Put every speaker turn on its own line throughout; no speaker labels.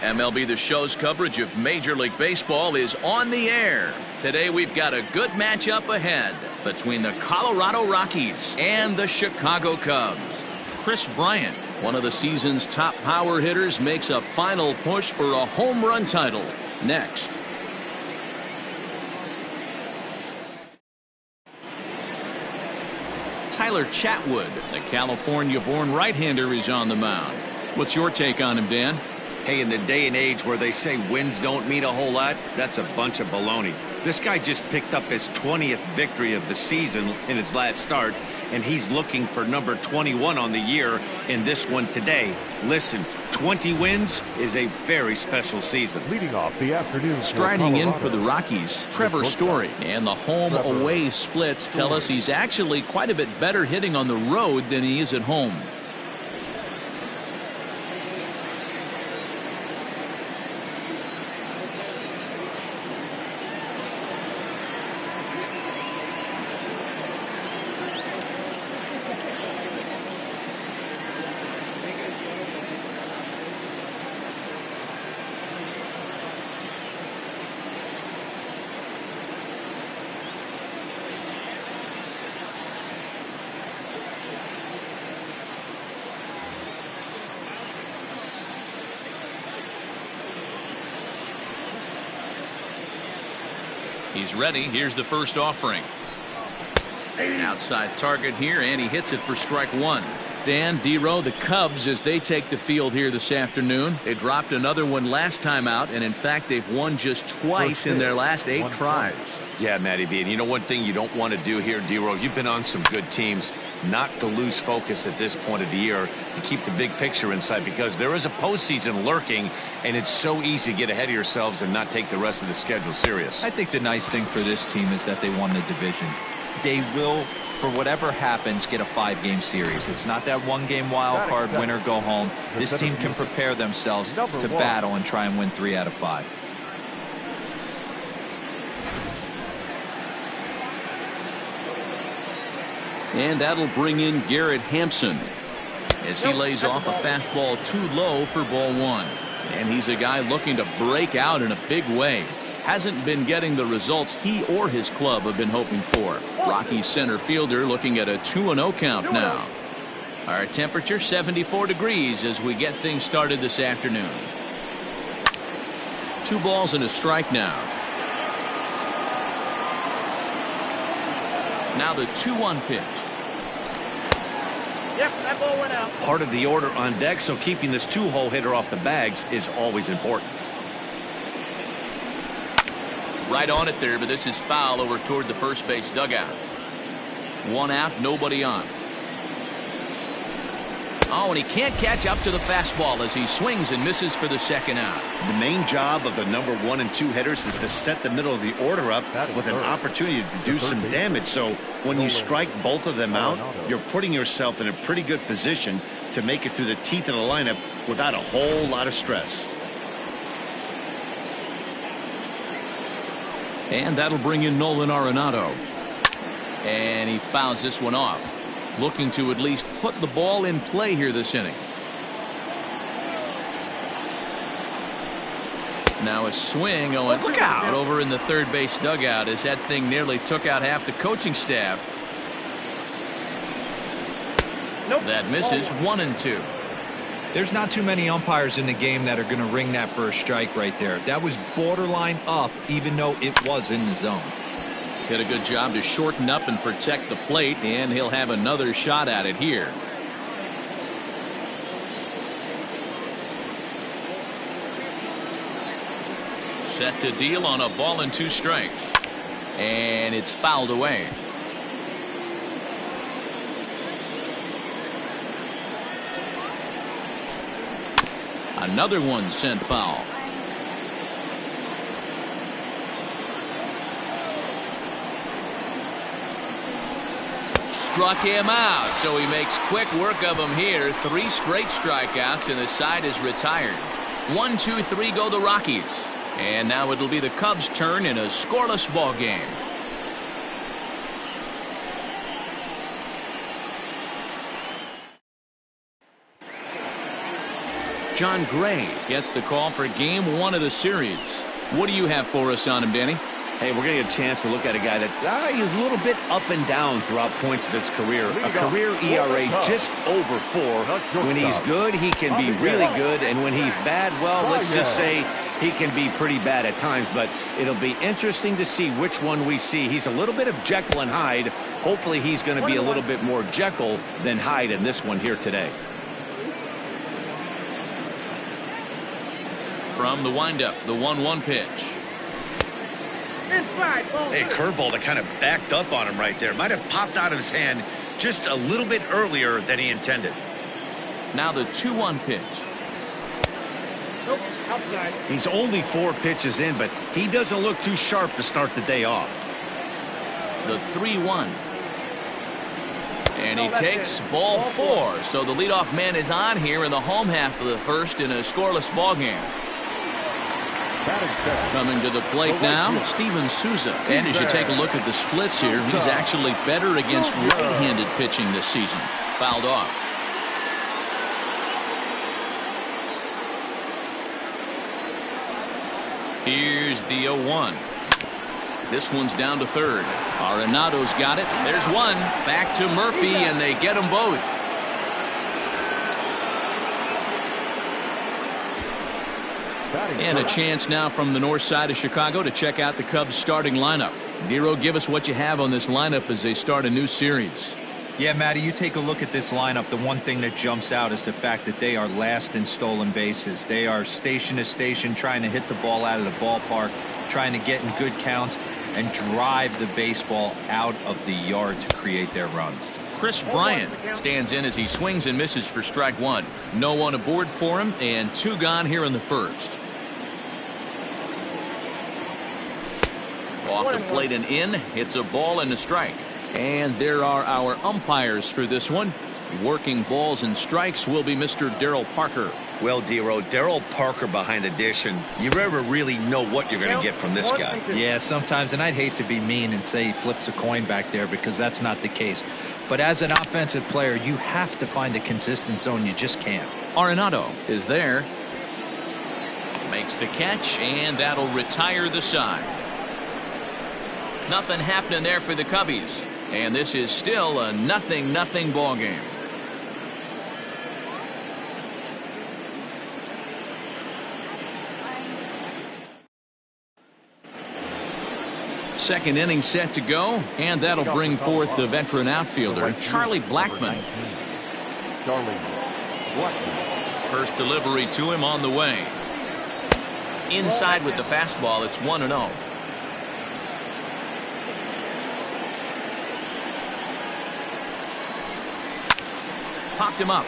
MLB The Show's coverage of Major League Baseball is on the air. Today we've got a good matchup ahead between the Colorado Rockies and the Chicago Cubs. Chris Bryant, one of the season's top power hitters, makes a final push for a home run title. Next. Tyler Chatwood, the California-born right-hander, is on the mound. What's your take on him, Dan?
Hey, in the day and age where they say wins don't mean a whole lot, that's a bunch of baloney. This guy just picked up his 20th victory of the season in his last start, and he's looking for number 21 on the year in this one today. Listen, 20 wins is a very special season.
Leading off the afternoon.
Striding in for the Rockies, Trevor Story. And the home-away splits tell us he's actually quite a bit better hitting on the road than he is at home. He's ready. Here's the first offering. An outside target here, and he hits it for strike one. Dan, D-Row, the Cubs, as they take the field here this afternoon. They dropped another one last time out, and in fact, they've won just twice in their last 8 tries.
Yeah, Matty V. And you know one thing you don't want to do here, D-Row, you've been on some good teams, not to lose focus at this point of the year, to keep the big picture in sight, because there is a postseason lurking, and it's so easy to get ahead of yourselves and not take the rest of the schedule serious.
I think the nice thing for this team is that they won the division. They will, for whatever happens, get a 5-game series. It's not that 1-game wild card, win or go home. This team can prepare themselves to battle and try and win 3 out of 5.
And that'll bring in Garrett Hampson as he lays off a fastball too low for ball 1. And he's a guy looking to break out in a big way. Hasn't been getting the results he or his club have been hoping for. Rockies center fielder looking at a 2-0 count now. Our temperature 74 degrees as we get things started this afternoon. 2 balls and a strike now. Now the 2-1 pitch.
Yep, that ball went out.
Part of the order on deck, so keeping this 2-hole hitter off the bags is always important.
Right on it there, but this is foul over toward the first base dugout. 1 out, nobody on. Oh, and he can't catch up to the fastball as he swings and misses for the second out.
The main job of the number 1 and 2 hitters is to set the middle of the order up with an opportunity to do some damage. So when you strike both of them out, you're putting yourself in a pretty good position to make it through the teeth of the lineup without a whole lot of stress.
And that'll bring in Nolan Arenado. And he fouls this one off. Looking to at least put the ball in play here this inning. Now a swing going. Look out over in the third base dugout as that thing nearly took out half the coaching staff. Nope. That misses 1-2.
There's not too many umpires in the game that are going to ring that for a strike right there. That was borderline up, even though it was in the zone.
Did a good job to shorten up and protect the plate, and he'll have another shot at it here. Set to deal on a ball and 2 strikes. And it's fouled away. Another one sent foul. Struck him out, so he makes quick work of him here. 3 straight strikeouts, and the side is retired. 1, 2, 3 go the Rockies. And now it'll be the Cubs' turn in a scoreless ball game. John Gray gets the call for game 1 of the series. What do you have for us on him, Danny?
Hey, we're going to get a chance to look at a guy that he's a little bit up and down throughout points of his career. A career ERA just over 4. When he's good, he can be really good. And when he's bad, well, let's just say he can be pretty bad at times. But it'll be interesting to see which one we see. He's a little bit of Jekyll and Hyde. Hopefully he's going to be a little bit more Jekyll than Hyde in this one here today.
From the windup, the 1-1 pitch.
Hey, curveball that kind of backed up on him right there. Might have popped out of his hand just a little bit earlier than he intended.
Now the 2-1 pitch.
Nope, outside.
He's only 4 pitches in, but he doesn't look too sharp to start the day off.
The 3-1. And he takes ball 4. So the leadoff man is on here in the home half of the first in a scoreless ball game. Coming to the plate now, Steven Souza. And as you take a look at the splits here, he's actually better against right-handed pitching this season. Fouled off. Here's the 0-1. This one's down to third. Arenado's got it. There's one. Back to Murphy, and they get them both. And a chance now from the north side of Chicago to check out the Cubs starting lineup. Nero, give us what you have on this lineup as they start a new series.
Yeah, Matty, you take a look at this lineup. The one thing that jumps out is the fact that they are last in stolen bases. They are station to station trying to hit the ball out of the ballpark, trying to get in good counts and drive the baseball out of the yard to create their runs.
Chris Bryant stands in as he swings and misses for strike 1. No one aboard for him, and 2 gone here in the first. Off the plate and in. It's a ball and a strike. And there are our umpires for this one. Working balls and strikes will be Mr. Darryl Parker.
Well, Dero, Darryl Parker behind the dish, and you never really know what you're going to get from this guy.
Yeah, sometimes, and I'd hate to be mean and say he flips a coin back there because that's not the case. But as an offensive player, you have to find a consistent zone. You just can't.
Arenado is there. Makes the catch, and that'll retire the side. Nothing happening there for the Cubbies. And this is still a 0-0 ball game. Second inning set to go, and that'll bring forth the veteran outfielder, Charlie Blackmon. First delivery to him on the way. Inside with the fastball, it's 1-0. Popped him up.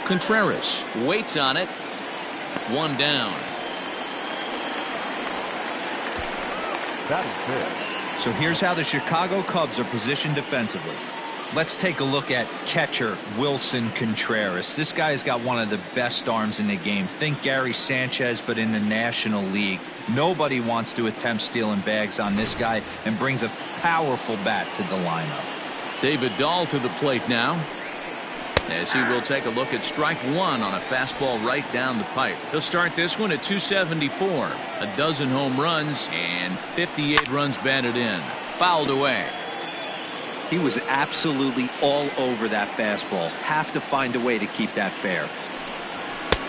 Contreras waits on it. 1 down.
So here's how the Chicago Cubs are positioned defensively. Let's take a look at catcher Wilson Contreras. This guy's got one of the best arms in the game. Think Gary Sanchez, but in the National League. Nobody wants to attempt stealing bags on this guy, and brings a powerful bat to the lineup.
David Dahl to the plate now, as he will take a look at strike 1 on a fastball right down the pipe. He'll start this one at 274. A dozen home runs and 58 runs batted in. Fouled away.
He was absolutely all over that fastball. Have to find a way to keep that fair.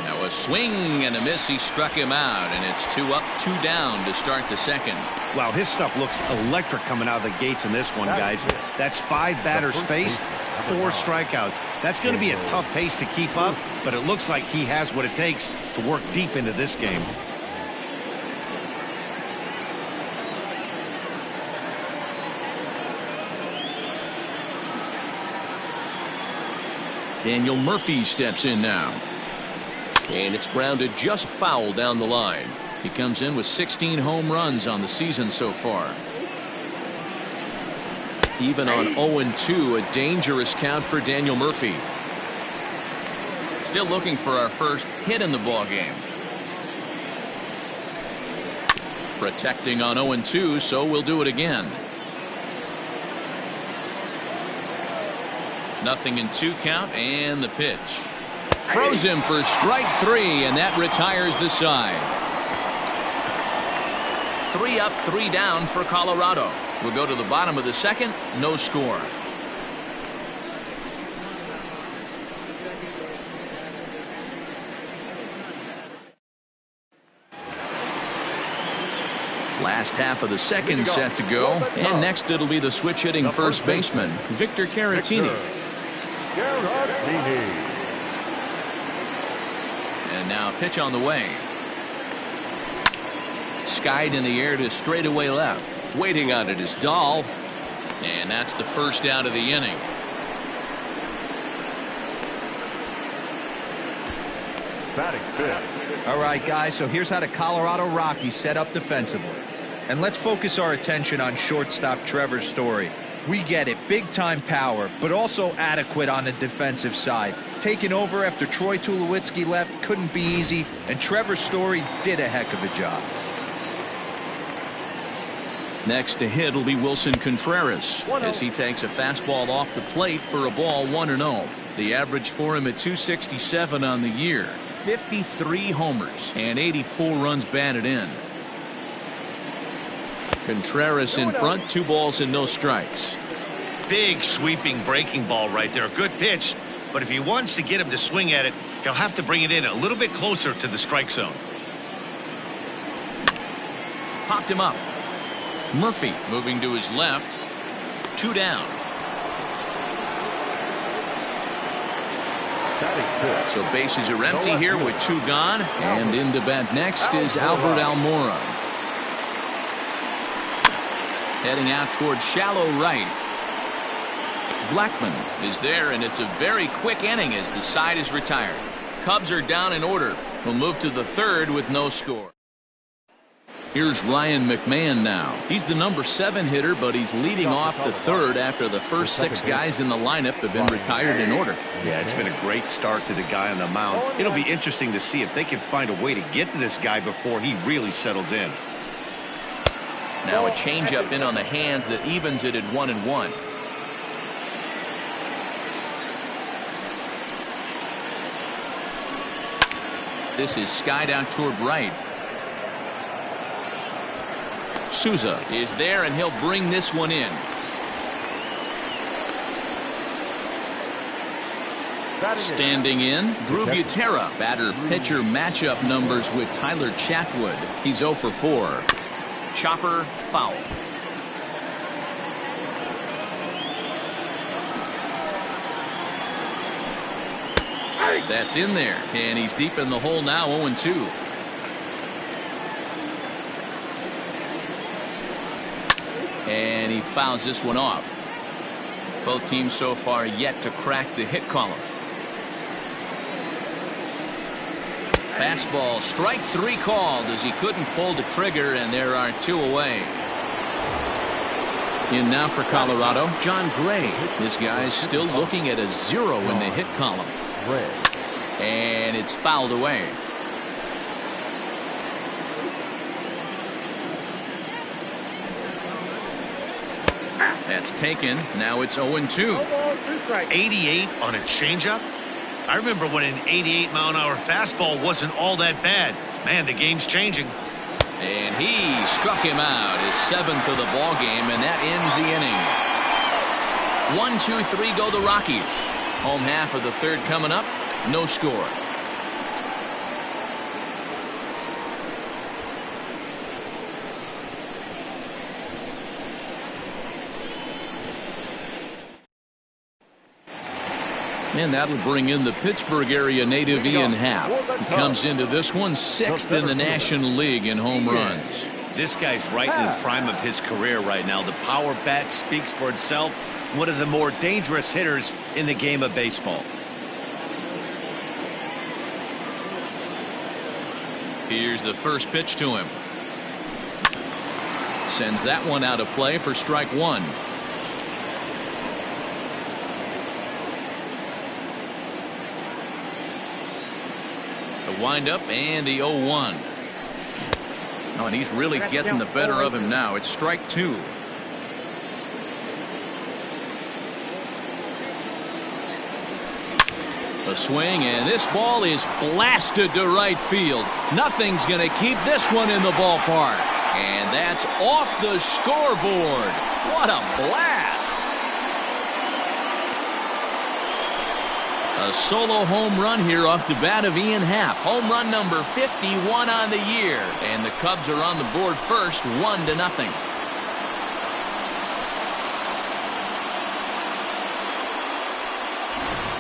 Now a swing and a miss. He struck him out, and it's 2 up, 2 down to start the second.
Wow, his stuff looks electric coming out of the gates in this one, guys. That's 5 batters faced, 4 strikeouts. That's going to be a tough pace to keep up, but it looks like he has what it takes to work deep into this game.
Daniel Murphy steps in now. And it's grounded just foul down the line. He comes in with 16 home runs on the season so far. Even on 0-2, a dangerous count for Daniel Murphy. Still looking for our first hit in the ball game. Protecting on 0-2, so we'll do it again. 0-2 count, and the pitch. Throws him for strike 3, and that retires the side. 3 up, 3 down for Colorado. We'll go to the bottom of the second. No score. Last half of the second set to go. And next it'll be the switch hitting first baseman, Victor Caratini. And now pitch on the way. Skied in the air to straightaway left. Waiting on it is Dahl. And that's the first out of the inning.
Batting fifth.
All right, guys, so here's how the Colorado Rockies set up defensively. And let's focus our attention on shortstop Trevor Story. We get it, big-time power, but also adequate on the defensive side. Taking over after Troy Tulowitzki left couldn't be easy, and Trevor Story did a heck of a job.
Next to hit will be Wilson Contreras as he takes a fastball off the plate for a ball 1-0. The average for him at 267 on the year. 53 homers and 84 runs batted in. Contreras in front, 2 balls and no strikes.
Big sweeping breaking ball right there. A good pitch, but if he wants to get him to swing at it, he'll have to bring it in a little bit closer to the strike zone.
Popped him up. Murphy moving to his left. 2 down. So bases are empty here with 2 gone. And in to bat next is Albert Almora. Heading out towards shallow right. Blackman is there, and it's a very quick inning as the side is retired. Cubs are down in order. We'll move to the third with no score. Here's Ryan McMahon now. He's the number 7 hitter, but he's leading off the third after the first 6 guys in the lineup have been retired in order.
Yeah, it's been a great start to the guy on the mound. It'll be interesting to see if they can find a way to get to this guy before he really settles in.
Now a changeup in on the hands that evens it at 1-1. This is skied out toward right. Souza is there, and he'll bring this one in. Standing in, Drew Butera. Batter-pitcher matchup numbers with Tyler Chatwood. He's 0 for 4. Chopper foul. That's in there, and he's deep in the hole now. 0-2. And he fouls this one off. Both teams so far yet to crack the hit column. Fastball, strike 3 called as he couldn't pull the trigger, and there are 2 away. In now for Colorado, John Gray. This guy's still looking at a 0 in the hit column. And it's fouled away. That's taken. Now it's 0-2.
88 on a changeup? I remember when an 88-mile-an-hour fastball wasn't all that bad. Man, the game's changing.
And he struck him out, his 7th of the ball game, and that ends the inning. 1, 2, 3 go the Rockies. Home half of the third coming up. No score. And that'll bring in the Pittsburgh area native Ian Happ. He comes into this one 6th in the National League in home runs.
This guy's right in the prime of his career right now. The power bat speaks for itself. One of the more dangerous hitters in the game of baseball.
Here's the first pitch to him. Sends that one out of play for strike 1. The windup and the 0-1. Oh, and he's really getting the better of him now. It's strike 2. A swing, and this ball is blasted to right field. Nothing's going to keep this one in the ballpark. And that's off the scoreboard. What a blast. A solo home run here off the bat of Ian Happ. Home run number 51 on the year. And the Cubs are on the board first, 1-0.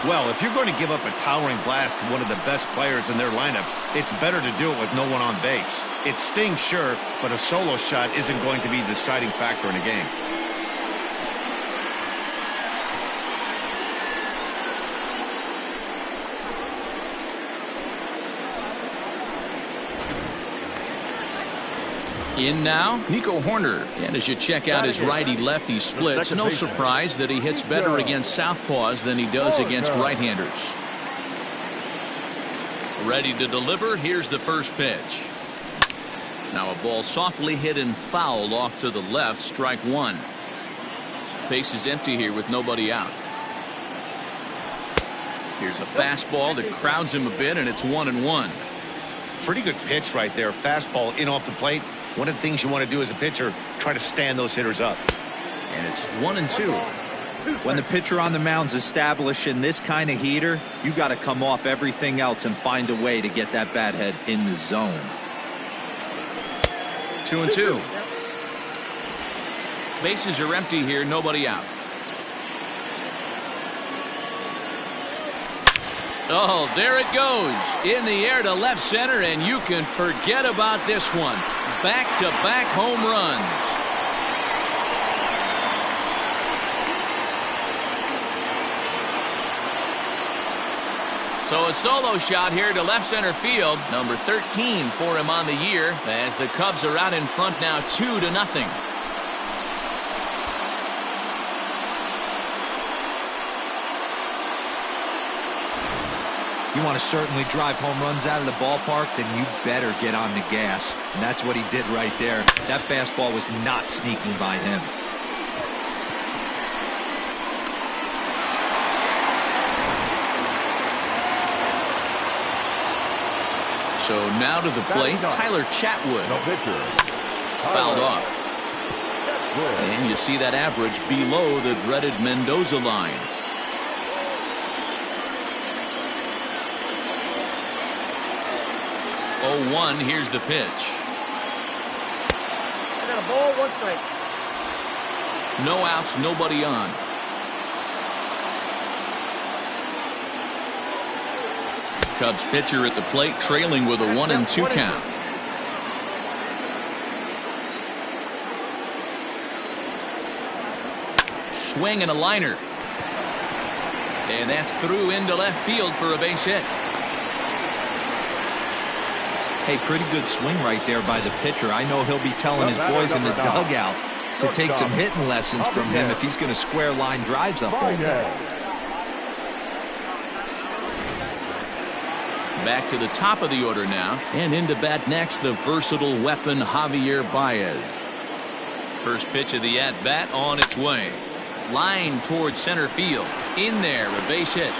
Well, if you're going to give up a towering blast to one of the best players in their lineup, it's better to do it with no one on base. It stings, sure, but a solo shot isn't going to be the deciding factor in a game.
In now, Nico Horner. And as you check out his righty-lefty splits, no surprise that he hits better against southpaws than he does against right-handers. Ready to deliver. Here's the first pitch. Now a ball softly hit and fouled off to the left. Strike one. Base is empty here with nobody out. Here's a fastball that crowds him a bit, and it's 1-1.
Pretty good pitch right there. Fastball in off the plate. One of the things you want to do as a pitcher, try to stand those hitters up.
And it's 1-2.
When the pitcher on the mound's establishing this kind of heater, you got to come off everything else and find a way to get that bat head in the zone.
2-2. Bases are empty here, nobody out. Oh, there it goes. In the air to left center, and you can forget about this one. Back-to-back home runs. So a solo shot here to left center field. Number 13 for him on the year, as the Cubs are out in front now 2-0.
You want to certainly drive home runs out of the ballpark, then you better get on the gas. And that's what he did right there. That fastball was not sneaking by him.
So now to the plate, Tyler Chatwood. Fouled off. And you see that average below the dreaded Mendoza line. 0-1, here's the pitch.
I got a ball, 1 strike.
No outs, nobody on. Cubs pitcher at the plate, trailing with a 1-2 count. Swing and a liner. And that's through into left field for a base hit.
Hey, pretty good swing right there by the pitcher. I know he'll be telling his boys in the dugout to take some hitting lessons from him if he's going to square line drives up all day.
Back to the top of the order now, and into bat next, the versatile weapon Javier Baez. First pitch of the at-bat on its way. Line towards center field. In there, a base hit.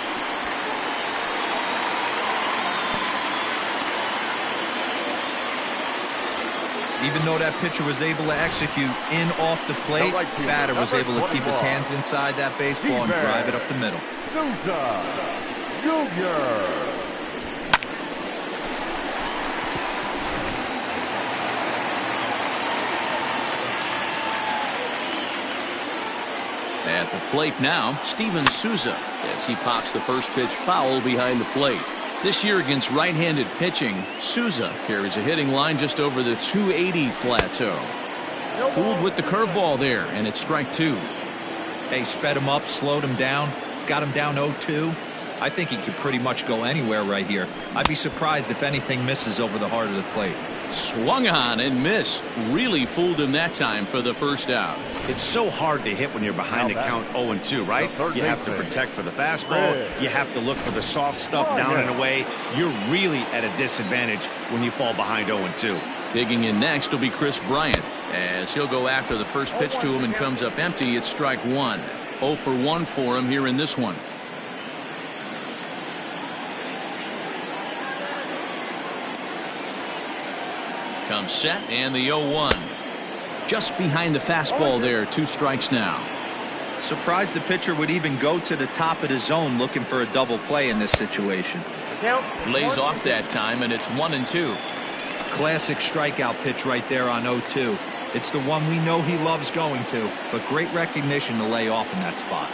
Even though that pitcher was able to execute in off the plate, batter was able to keep his hands inside that baseball and drive it up the middle.
At the plate now, Steven Souza, as he pops the first pitch foul behind the plate. This year against right-handed pitching, Souza carries a hitting line just over the 280 plateau. Fooled with the curveball there, and it's strike two.
Hey, sped him up, slowed him down. He's got him down 0-2. I think he could pretty much go anywhere right here. I'd be surprised if anything misses over the heart of the plate.
Swung on and missed. Really fooled him that time for the first out.
It's so hard to hit when you're behind the count 0-2, right? You have to protect for the fastball. You have to look for the soft stuff down and away. You're really at a disadvantage when you fall behind 0-2.
Digging in next will be Chris Bryant, as he'll go after the first pitch to him and comes up empty. It's strike one. 0 for 1 for him here in this one. Comes set and the 0-1. Just behind the fastball there. 2 strikes now.
Surprised the pitcher would even go to the top of the zone looking for a double play in this situation.
Lays off that time, and it's 1-2.
Classic strikeout pitch right there on 0-2. It's the one we know he loves going to, but great recognition to lay off in that spot.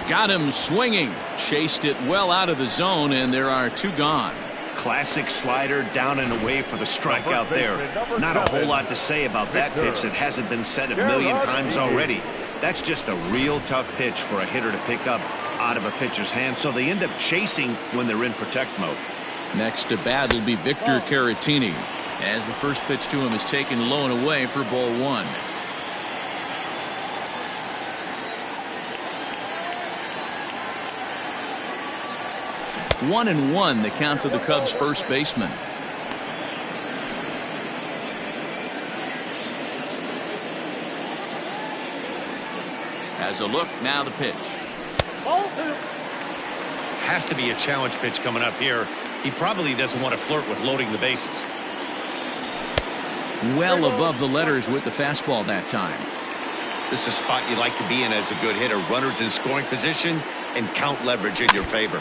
Got him swinging. Chased it well out of the zone, and there are 2 gone.
Classic slider down and away for the strikeout there. Not a whole lot to say about that pitch that hasn't been said a million times already. That's just a real tough pitch for a hitter to pick up out of a pitcher's hand, so they end up chasing when they're in protect mode.
Next to bat will be Victor Caratini, as the first pitch to him is taken low and away for ball 1. One and one, the count to the Cubs first baseman. Has a look, now the pitch.
Has to be a challenge pitch coming up here. He probably doesn't want to flirt with loading the bases.
Well above the letters with the fastball that time.
This is a spot you like to be in as a good hitter. Runners in scoring position and count leverage in your favor.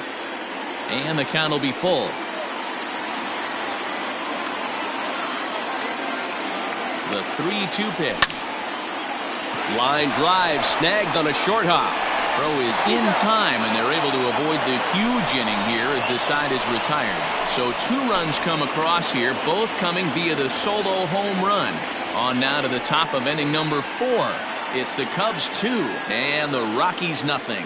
And the count will be full. The 3-2 pitch. Line drive snagged on a short hop. Throw is in time, and they're able to avoid the huge inning here as the side is retired. So 2 runs come across here, both coming via the solo home run. On now to the top of inning number 4. It's the Cubs 2 and the Rockies nothing.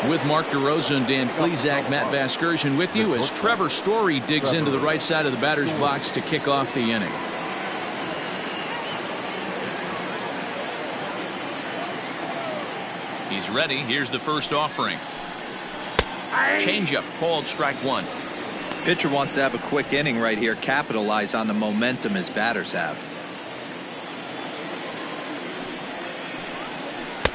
With Mark DeRosa and Dan Plesac, Matt Vasgersian with you as Trevor Story digs into the right side of the batter's box to kick off the inning. He's ready. Here's the first offering. Changeup called strike 1.
Pitcher wants to have a quick inning right here, capitalize on the momentum his batters have.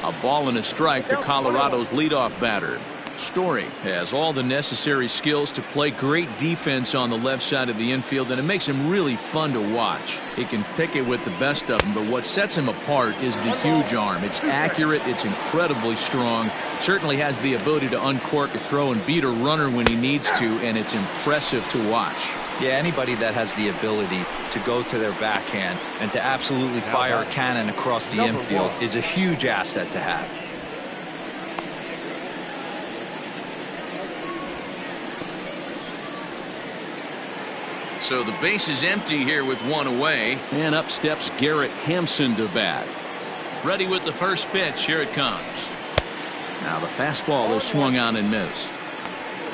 A ball and a strike to Colorado's leadoff batter. Story has all the necessary skills to play great defense on the left side of the infield, and it makes him really fun to watch. He can pick it with the best of them, but what sets him apart is the huge arm. It's accurate, it's incredibly strong, certainly has the ability to uncork a throw and beat a runner when he needs to, and it's impressive to watch.
Yeah, anybody that has the ability to go to their backhand and to absolutely fire a cannon across the infield is a huge asset to have.
So the base is empty here with 1 away, and up steps Garrett Hampson to bat. Ready with the first pitch. Here it comes. Now the fastball is swung on and missed.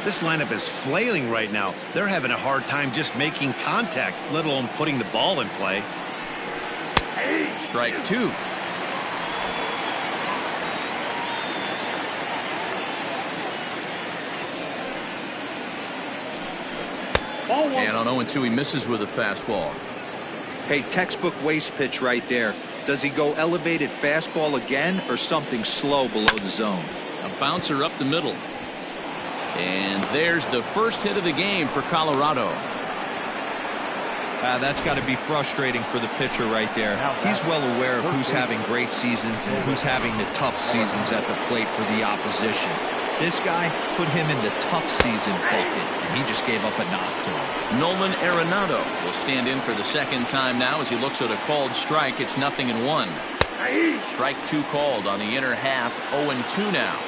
This lineup is flailing right now. They're having a hard time just making contact, let alone putting the ball in play.
Strike 2. And on 0-2 he misses with a fastball.
Hey, textbook waste pitch right there. Does he go elevated fastball again or something slow below the zone?
A bouncer up the middle. And there's the first hit of the game for Colorado.
That's got to be frustrating for the pitcher right there. He's well aware of who's having great seasons and who's having the tough seasons at the plate for the opposition. This guy put him in the tough season bucket, and he just gave up a knock to him.
Nolan Arenado will stand in for the second time now as he looks at a called strike. It's 0-1. Strike 2 called on the inner half. 0-2 now.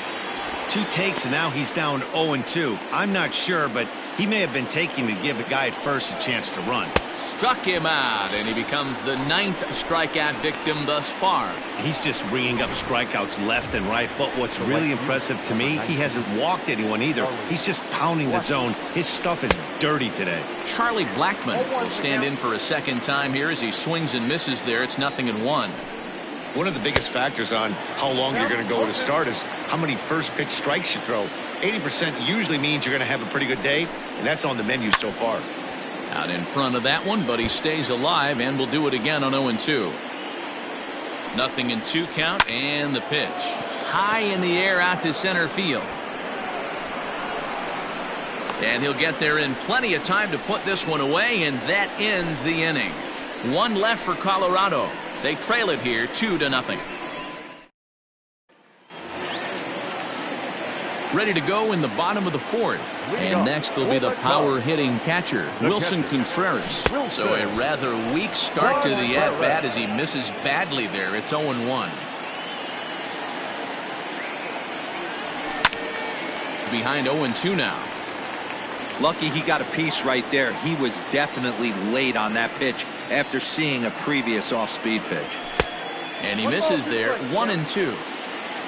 2 takes, and now he's down 0-2. I'm not sure, but he may have been taking to give the guy at first a chance to run.
Struck him out, and he becomes the 9th strikeout victim thus far.
He's just ringing up strikeouts left and right, but what's really impressive to me, he hasn't walked anyone either. He's just pounding the zone. His stuff is dirty today.
Charlie Blackmon will stand in for a second time here as he swings and misses there. It's 0-1.
One of the biggest factors on how long you're going to go to start is how many first pitch strikes you throw. 80% usually means you're going to have a pretty good day, and that's on the menu so far.
Out in front of that one, but he stays alive and will do it again on 0-2. 0-2 count, and the pitch. High in the air out to center field. And he'll get there in plenty of time to put this one away, and that ends the inning. One left for Colorado. They trail it here 2-0. Ready to go in the bottom of the fourth. And next will be the power-hitting catcher, Wilson Contreras. So a rather weak start to the at-bat as he misses badly there. It's 0-1. Behind 0-2 now.
Lucky he got a piece right there. He was definitely late on that pitch after seeing a previous off-speed pitch.
And he misses there, 1-2.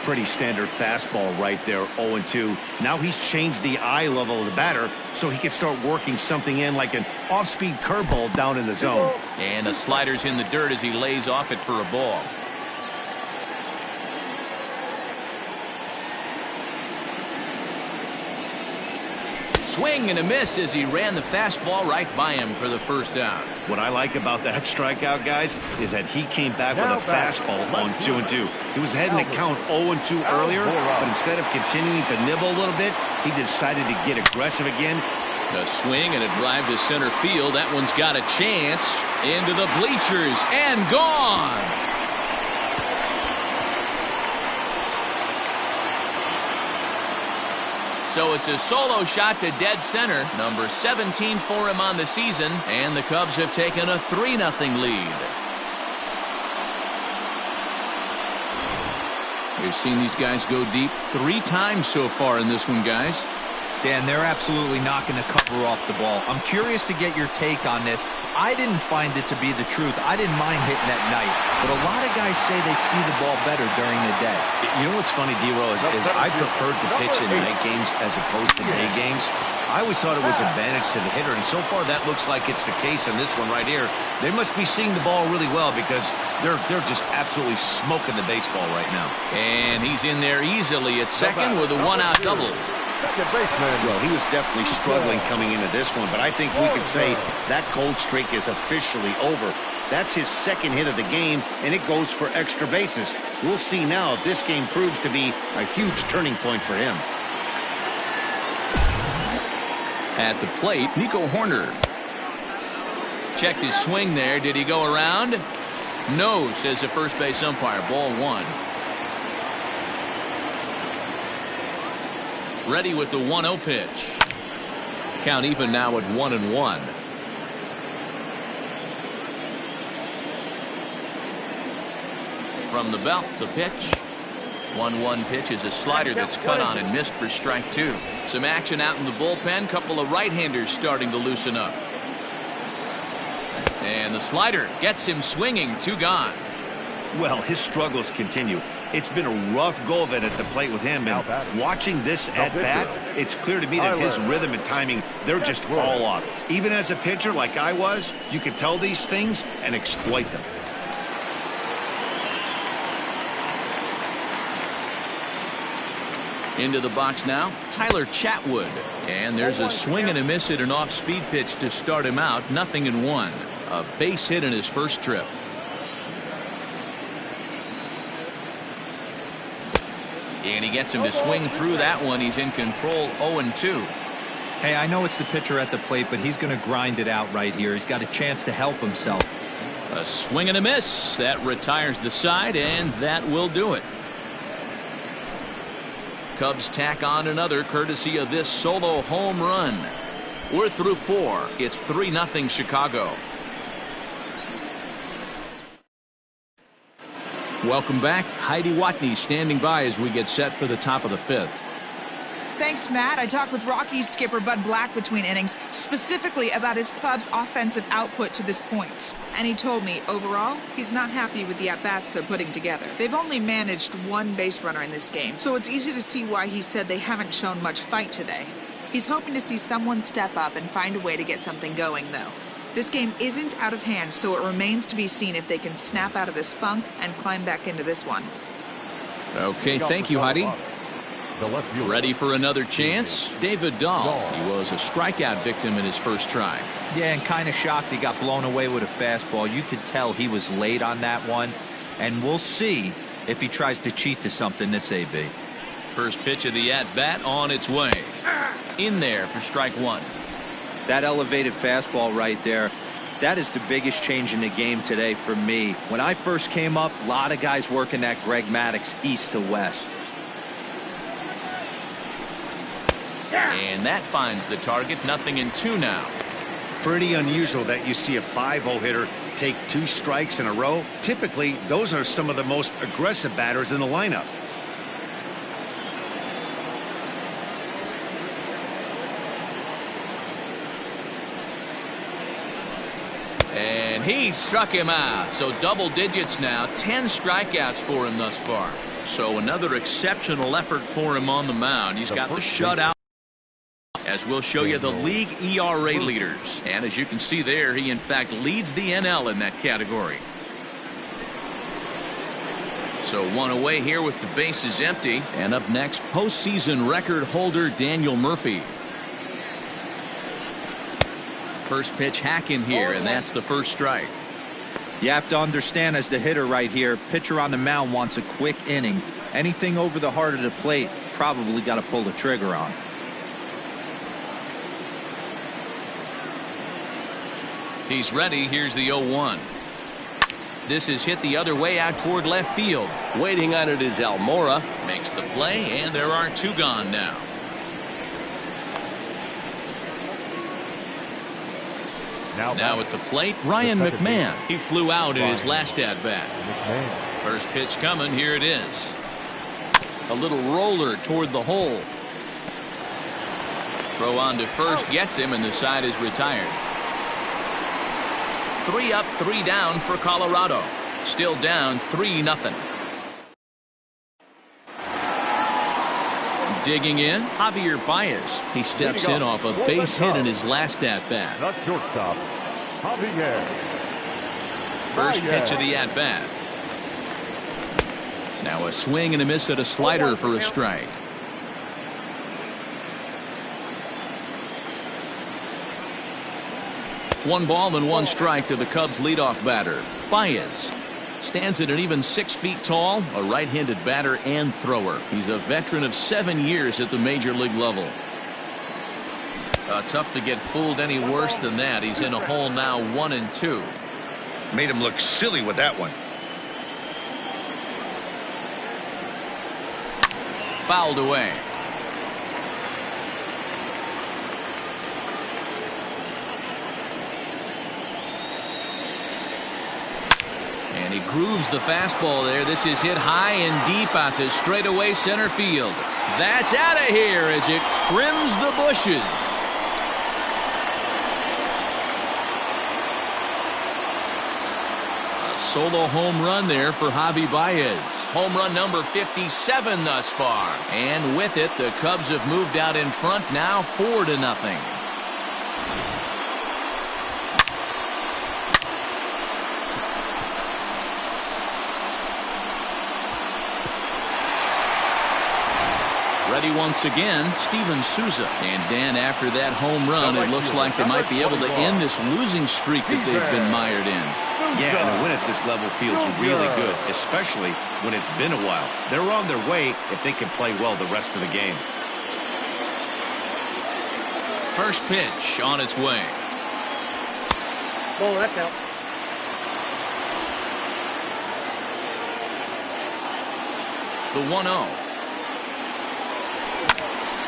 Pretty standard fastball right there, 0-2. Now he's changed the eye level of the batter so he can start working something in like an off-speed curveball down in the zone.
And the slider's in the dirt as he lays off it for a ball. Swing and a miss as he ran the fastball right by him for the first out.
What I like about that strikeout, guys, is that he came back with a fastball on 2-2. He was ahead in the count 0-2 earlier, but instead of continuing to nibble a little bit, he decided to get aggressive again.
A swing and a drive to center field. That one's got a chance. Into the bleachers and gone. So it's a solo shot to dead center. Number 17 for him on the season. And the Cubs have taken a 3-0 lead. We've seen these guys go deep 3 times so far in this one, guys.
Dan, they're absolutely not going to cover off the ball. I'm curious to get your take on this. I didn't find it to be the truth. I didn't mind hitting at night, but a lot of guys say they see the ball better during the day.
You know what's funny, D-Row, is I preferred to pitch in night games as opposed to day games. I always thought it was an advantage to the hitter, and so far that looks like it's the case in this one right here. They must be seeing the ball really well because they're just absolutely smoking the baseball right now.
And he's in there easily at second with a 1-out double.
Well, he was definitely struggling coming into this one, but I think we could say that cold streak is officially over. That's his second hit of the game, and it goes for extra bases. We'll see now if this game proves to be a huge turning point for him.
At the plate, Nico Horner. Checked his swing there. Did he go around? No, says the first base umpire. Ball 1. Ready with the 1-0 pitch. Count even now at 1-1. From the belt, the pitch. 1-1 pitch is a slider that's cut on and missed for strike 2. Some action out in the bullpen. Couple of right-handers starting to loosen up. And the slider gets him swinging. 2 gone.
Well, his struggles continue. It's been a rough go of it at the plate with him, and watching this at-bat, it's clear to me that his rhythm and timing, they're just all off. Even as a pitcher like I was, you can tell these things and exploit them.
Into the box now, Tyler Chatwood. And there's a swing and a miss at an off-speed pitch to start him out. 0-1. A base hit in his first trip. And he gets him to swing through that one. He's in control, 0-2.
Hey, I know it's the pitcher at the plate, but he's going to grind it out right here. He's got a chance to help himself.
A swing and a miss. That retires the side, and that will do it. Cubs tack on another courtesy of this solo home run. We're through 4. It's 3-0 Chicago. Welcome back. Heidi Watney standing by as we get set for the top of the 5th.
Thanks, Matt. I talked with Rockies skipper Bud Black between innings, specifically about his club's offensive output to this point. And he told me, overall, he's not happy with the at-bats they're putting together. They've only managed 1 base runner in this game, so it's easy to see why he said they haven't shown much fight today. He's hoping to see someone step up and find a way to get something going, though. This game isn't out of hand, so it remains to be seen if they can snap out of this funk and climb back into this one.
Okay, thank you, Heidi. Ready for another chance? David Dahl. He was a strikeout victim in his first try.
Yeah, and kind of shocked he got blown away with a fastball. You could tell he was late on that one. And we'll see if he tries to cheat to something this AB.
First pitch of the at-bat on its way. In there for strike one.
That elevated fastball right there, that is the biggest change in the game today for me. When I first came up, a lot of guys working that Greg Maddux east to west.
And that finds the target. 0-2 now.
Pretty unusual that you see a 5-0 hitter take 2 strikes in a row. Typically, those are some of the most aggressive batters in the lineup.
And he struck him out. So double digits now. 10 strikeouts for him thus far. So another exceptional effort for him on the mound. He's got the shutout. As we'll show you the league ERA leaders. And as you can see there, he in fact leads the NL in that category. So one away here with the bases empty. And up next, postseason record holder Daniel Murphy. First pitch hacking here, and that's the first strike.
You have to understand, as the hitter right here, pitcher on the mound wants a quick inning. Anything over the heart of the plate, probably got to pull the trigger on.
He's ready. Here's the 0-1. This is hit the other way out toward left field. Waiting on it is Almora. Makes the play, and there are 2 gone now. Now at the plate, Ryan McMahon. He flew out in his last at-bat. First pitch coming. Here it is. A little roller toward the hole. Throw on to first gets him, and the side is retired. 3 up, 3 down for Colorado. Still down 3-0. Digging in, Javier Baez. He steps in off a base hit in his last at-bat.
Not shortstop, Javier.
First pitch of the at-bat. Now a swing and a miss at a slider for a strike. One ball and 1 strike to the Cubs leadoff batter. Baez stands at an even 6 feet tall, a right-handed batter and thrower. He's a veteran of 7 years at the major league level. Tough to get fooled any worse than that. He's in a hole now, 1-2.
Made him look silly with that one.
Fouled away. And he grooves the fastball there. This is hit high and deep out to straightaway center field. That's out of here as it trims the bushes. A solo home run there for Javi Baez. Home run number 57 thus far. And with it, the Cubs have moved out in front now 4-0. Ready once again, Steven Souza. And Dan, after that home run, it looks like they might be able to end this losing streak that they've been mired in.
Yeah, and a win at this level feels really good, especially when it's been a while. They're on their way if they can play well the rest of the game.
First pitch on its way.
Ball, that's out.
The 1-0.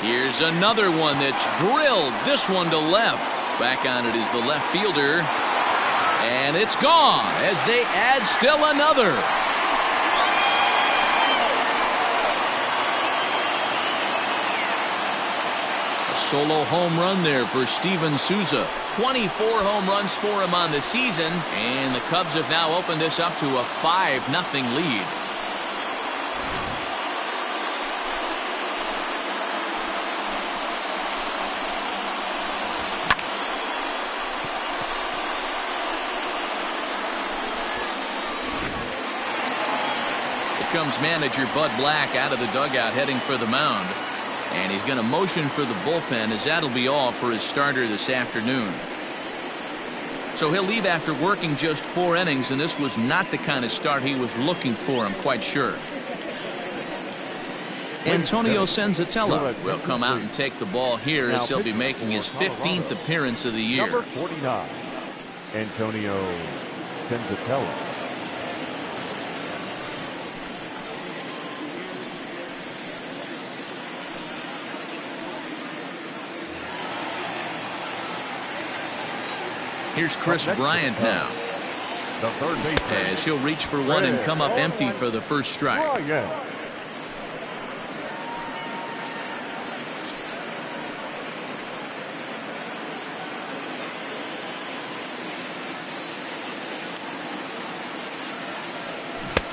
Here's another one that's drilled. This one to left. Back on it is the left fielder. And it's gone as they add still another. A solo home run there for Steven Souza. 24 home runs for him on the season. And the Cubs have now opened this up to a 5-0 lead. Comes manager Bud Black out of the dugout heading for the mound, and he's going to motion for the bullpen as that'll be all for his starter this afternoon. So he'll leave after working just 4 innings, and this was not the kind of start he was looking for, I'm quite sure. Antonio Senzatella will come out and take the ball here as he'll be making his 15th appearance of the year.
Number 49, Antonio Senzatella.
Here's Chris Bryant now,
The third baseman,
as he'll reach for one and come up empty for the first strike.
Bryant.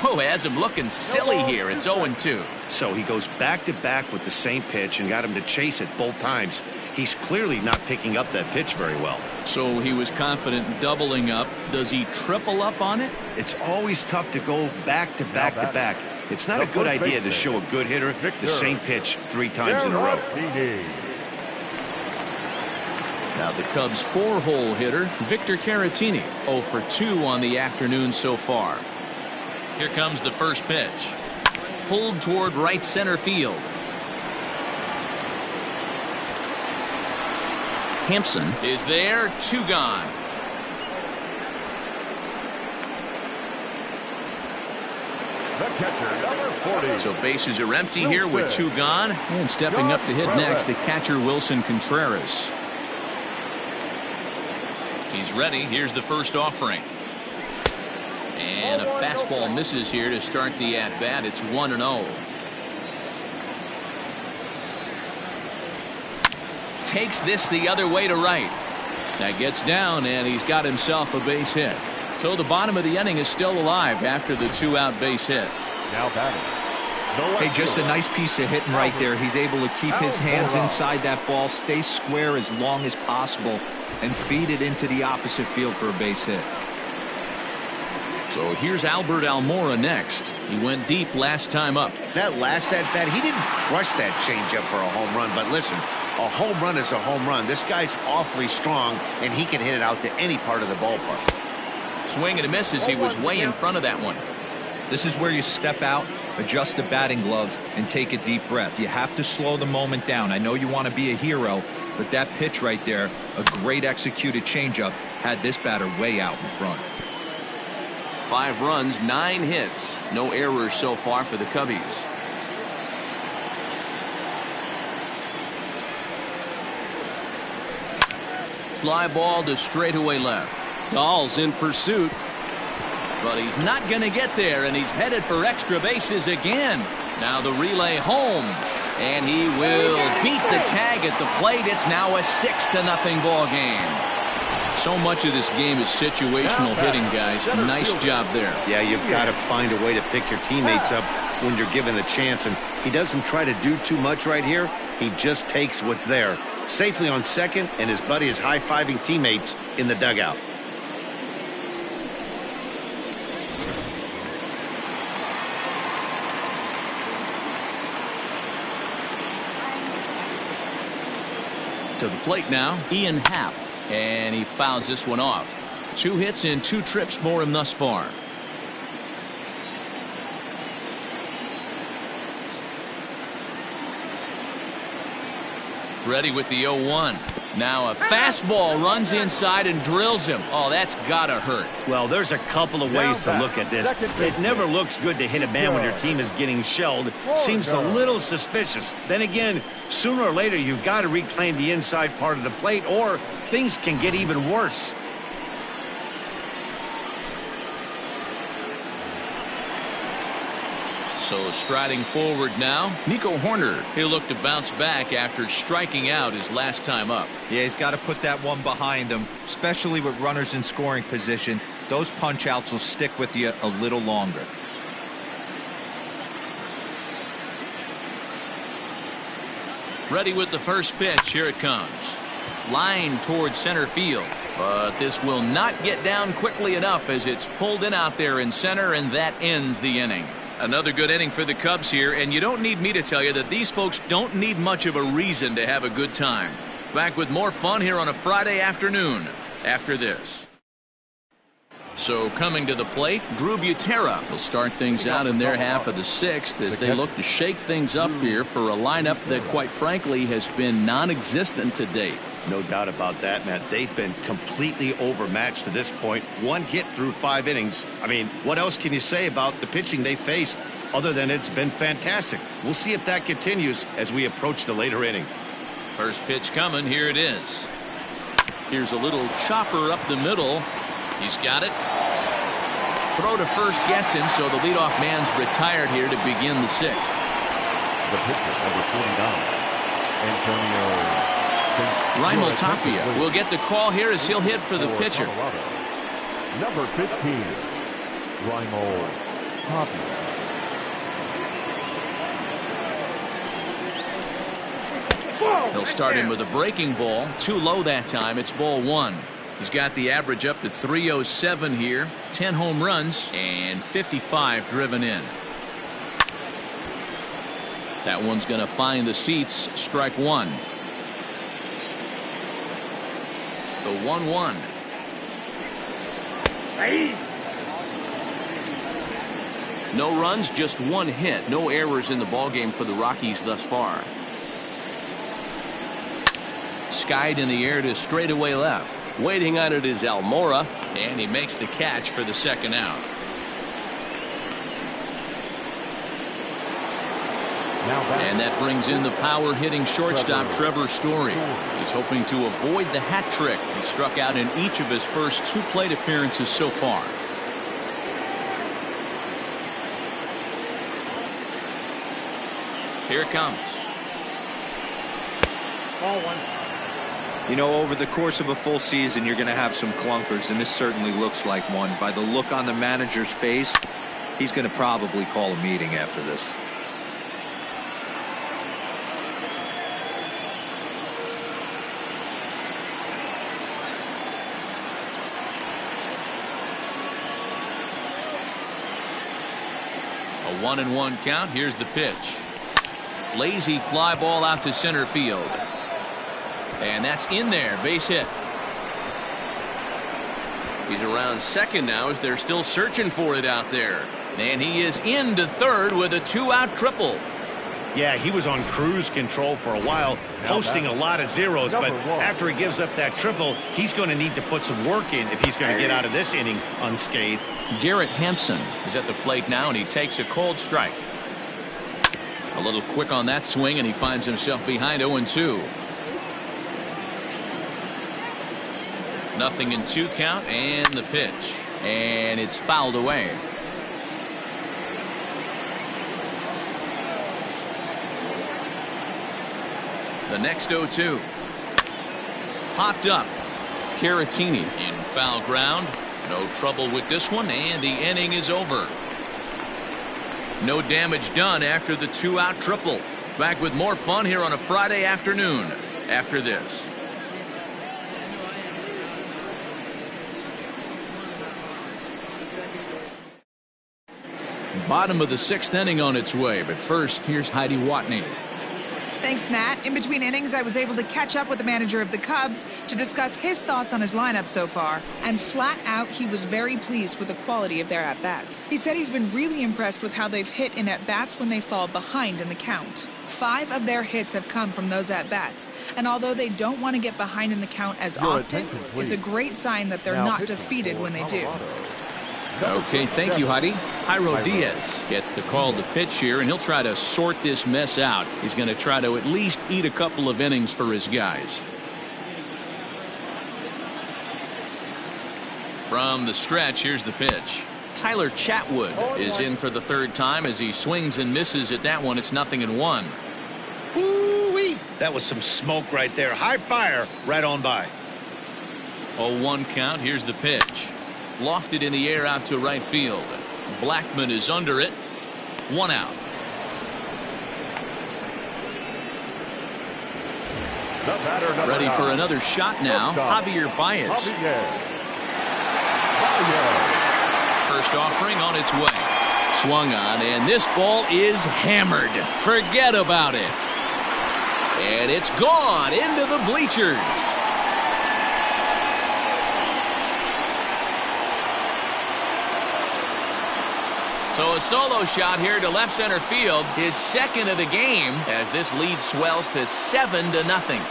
Oh, has him looking silly here. It's 0-2.
So he goes back-to-back with the same pitch and got him to chase it both times. He's clearly not picking up that pitch very well.
So he was confident doubling up. Does he triple up on it?
It's always tough to go back-to-back-to-back. It's not a good idea to show a good hitter the same pitch 3 times in a row.
Now the Cubs' 4-hole hitter, Victor Caratini, 0 for 2 on the afternoon so far. Here comes the first pitch. Pulled toward right center field. Hampson is there, 2 gone.
The catcher, number 40.
So bases are empty here with 2 gone. And stepping up to hit next, the catcher Wilson Contreras. He's ready. Here's the first offering. And a fastball misses here to start the at-bat. It's 1-0. Takes this the other way to right. That gets down, and he's got himself a base hit. So the bottom of the inning is still alive after the 2-out base hit.
Now batting.
Hey, just a nice piece of hitting right there. He's able to keep his hands inside that ball, stay square as long as possible, and feed it into the opposite field for a base hit.
So here's Albert Almora next. He went deep last time up.
That last at-bat, he didn't crush that changeup for a home run. But listen, a home run is a home run. This guy's awfully strong, and he can hit it out to any part of the ballpark.
Swing and a miss as he was way in front of that one.
This is where you step out, adjust the batting gloves, and take a deep breath. You have to slow the moment down. I know you want to be a hero, but that pitch right there, a great executed changeup, had this batter way out in front.
5 runs, 9 hits. No errors so far for the Cubbies. Fly ball to straightaway left. Dahl's in pursuit. But he's not going to get there, and he's headed for extra bases again. Now the relay home. And he will beat the tag at the plate. It's now a 6-0 ball game. So much of this game is situational hitting, guys. Nice job there.
Yeah, you've got to find a way to pick your teammates up when you're given the chance. And he doesn't try to do too much right here. He just takes what's there. Safely on second, and his buddy is high-fiving teammates in the dugout.
To the plate now, Ian Happ. And he fouls this one off. 2 hits in 2 trips for him thus far. Ready with the 0-1. Now a fastball runs inside and drills him. Oh, that's gotta hurt.
Well, there's a couple of ways to look at this. It never looks good to hit a man when your team is getting shelled. Seems a little suspicious. Then again, sooner or later, you've got to reclaim the inside part of the plate, or things can get even worse.
So striding forward now, Nico Horner. He'll look to bounce back after striking out his last time up.
Yeah, he's got to put that one behind him, especially with runners in scoring position. Those punch outs will stick with you a little longer.
Ready with the first pitch. Here it comes. Line towards center field. But this will not get down quickly enough as it's pulled in out there in center, and that ends the inning. Another good inning for the Cubs here, and you don't need me to tell you that these folks don't need much of a reason to have a good time. Back with more fun here on a Friday afternoon after this. So coming to the plate, Drew Butera will start things out in their half of the sixth as they look to shake things up here for a lineup that, quite frankly, has been non-existent to date.
No doubt about that, Matt. They've been completely overmatched to this point. One hit through 5 innings. I mean, what else can you say about the pitching they faced other than it's been fantastic? We'll see if that continues as we approach the later inning.
First pitch coming. Here it is. Here's a little chopper up the middle. He's got it. Throw to first gets him, so the leadoff man's retired here to begin the sixth.
The pitcher, number 49, Antonio.
Raimel Tapia will get the call here as he'll hit for the pitcher.
Number 15, Raimel Tapia.
He'll start him with a breaking ball. Too low that time. It's ball 1. He's got the average up to 307 here. 10 home runs and 55 driven in. That one's going to find the seats. Strike 1. The 1-1. No runs, just 1 hit. No errors in the ballgame for the Rockies thus far. Skied in the air to straightaway left. Waiting on it is Almora, and he makes the catch for the second out. And that brings in the power-hitting shortstop Trevor Story. He's hoping to avoid the hat trick. He struck out in each of his first 2 plate appearances so far. Here it comes.
Ball 1.
You know, over the course of a full season, you're going to have some clunkers, and this certainly looks like one. By the look on the manager's face, he's going to probably call a meeting after this.
A 1-1 count. Here's the pitch. Lazy fly ball out to center field. And that's in there. Base hit. He's around second now as they're still searching for it out there. And he is into third with a 2-out triple.
Yeah, he was on cruise control for a while, posting a lot of zeros, but after he gives up that triple, he's going to need to put some work in if he's going to get out of this inning unscathed.
Garrett Hampson is at the plate now, and he takes a cold strike. A little quick on that swing, and he finds himself behind 0-2. Nothing in 2 count, and the pitch. And it's fouled away. The next 0-2. Popped up. Caratini in foul ground. No trouble with this one, and the inning is over. No damage done after the 2-out triple. Back with more fun here on a Friday afternoon after this. Bottom of the 6th inning on its way, but first, here's Heidi Watney.
Thanks, Matt. In between innings, I was able to catch up with the manager of the Cubs to discuss his thoughts on his lineup so far. And flat out, he was very pleased with the quality of their at-bats. He said he's been really impressed with how they've hit in at-bats when they fall behind in the count. 5 of their hits have come from those at-bats. And although they don't want to get behind in the count as often, it's a great sign that they're not defeated when they do.
Okay, thank you, Heidi. Jairo Diaz gets the call to pitch here, and he'll try to sort this mess out. He's going to try to at least eat a couple of innings for his guys. From the stretch, here's the pitch. Tyler Chatwood is in for the 3rd time as he swings and misses at that one. It's 0-1.
Woo-wee! That was some smoke right there. High fire right on by.
0-1 count. Here's the pitch. Lofted in the air out to right field. Blackman is under it. 1 out. Ready for another shot now. Javier Baez. First offering on its way. Swung on, and this ball is hammered. Forget about it. And it's gone into the bleachers. So a solo shot here to left center field, his second of the game, as this lead swells to 7-0.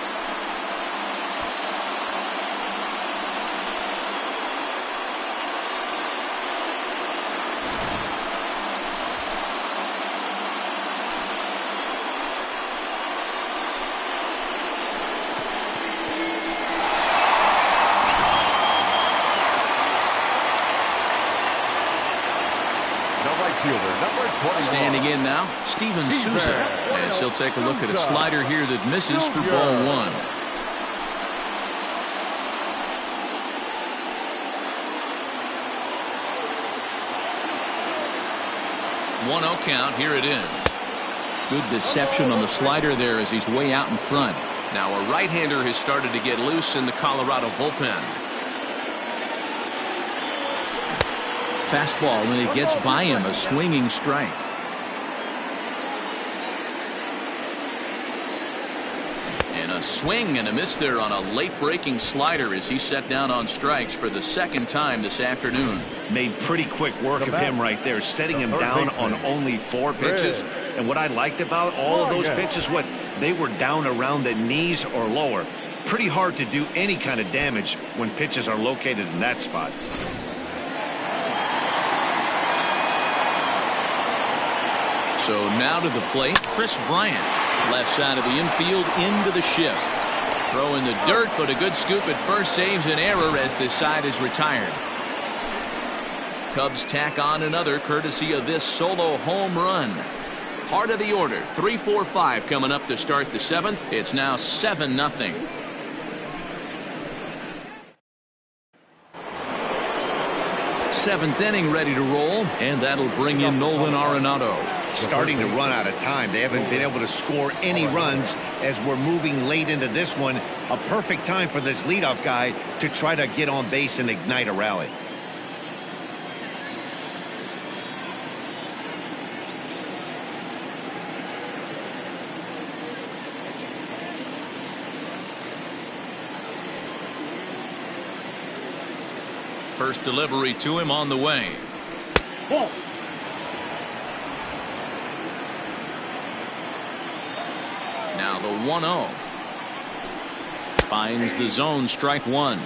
Standing in now, Steven Souza, as he'll take a look at a slider here that misses for ball 1. 1-0 count. Here it is. Good deception on the slider there as he's way out in front. Now a right-hander has started to get loose in the Colorado bullpen. Fastball, and it gets by him, a swinging strike. And a swing and a miss there on a late breaking slider as he set down on strikes for the second time this afternoon.
Made pretty quick work of him right there, setting him down on only 4 pitches. And what I liked about all of those pitches, they were down around the knees or lower. Pretty hard to do any kind of damage when pitches are located in that spot.
So now to the plate, Chris Bryant. Left side of the infield into the shift. Throw in the dirt, but a good scoop at first saves an error as this side is retired. Cubs tack on another courtesy of this solo home run. Heart of the order, 3-4-5 coming up to start the 7th. It's now 7-0. Seventh inning ready to roll, and that'll bring in Nolan Arenado.
Starting to run out of time. They haven't been able to score any runs as we're moving late into this one. A perfect time for this leadoff guy to try to get on base and ignite a rally.
First delivery to him on the way. Now the 1-0. Finds the zone, strike 1.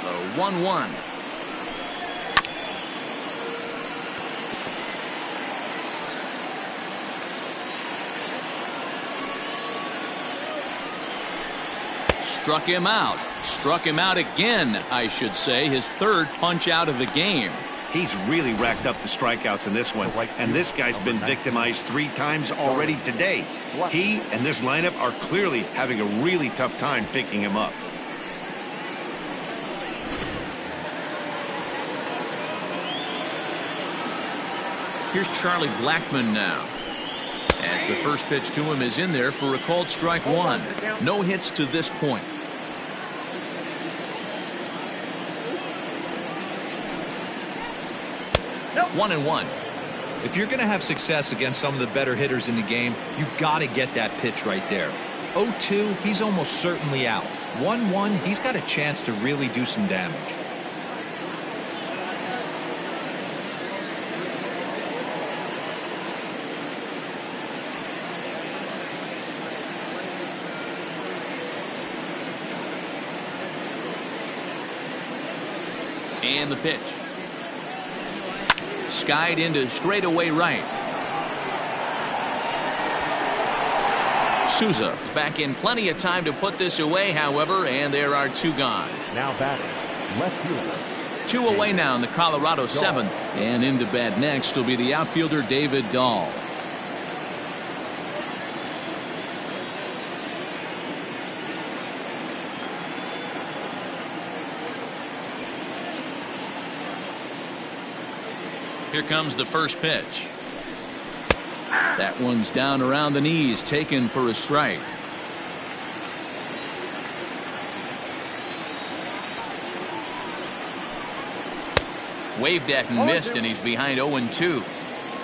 The 1-1. Struck him out. Struck him out again, I should say. His third punch out of the game.
He's really racked up the strikeouts in this one. And this guy's been victimized 3 times already today. He and this lineup are clearly having a really tough time picking him up.
Here's Charlie Blackmon now. As the first pitch to him is in there for a called strike 1. No hits to this point.
Nope.
1-1.
If you're going to have success against some of the better hitters in the game, you got to get that pitch right there. 0-2, he's almost certainly out. 1-1, he's got a chance to really do some damage.
And the pitch. Skied into straightaway right. Souza is back in plenty of time to put this away, however, and there are 2 gone.
Now batting, left fielder.
2 away now in the Colorado 7th. And into bat next will be the outfielder David Dahl. Here comes the first pitch. That one's down around the knees, taken for a strike. Waved at and missed, and he's behind 0-2.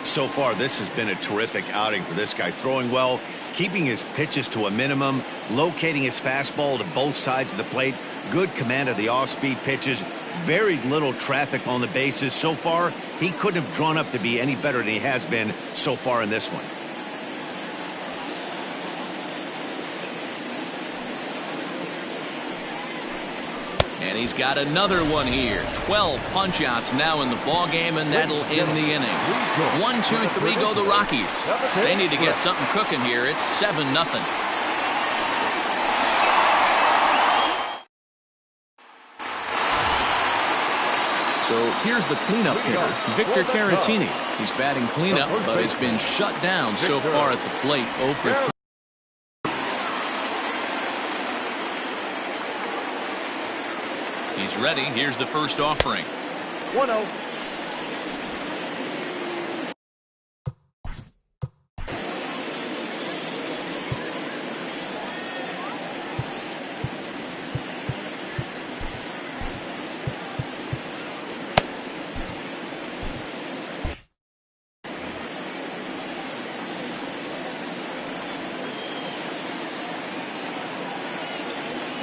So far, this has been a terrific outing for this guy. Throwing well, keeping his pitches to a minimum, locating his fastball to both sides of the plate, good command of the off-speed pitches, very little traffic on the bases. So far, he couldn't have drawn up to be any better than he has been so far in this one.
And he's got another one here. 12 punch-outs now in the ball game, and that'll end the inning. 1, 2, 3 go the Rockies. They need to get something cooking here. It's 7-0. So here's the cleanup hitter, Victor Caratini. He's batting cleanup, but has been shut down so far at the plate. 0 for 3. He's ready. Here's the first offering.
1-0.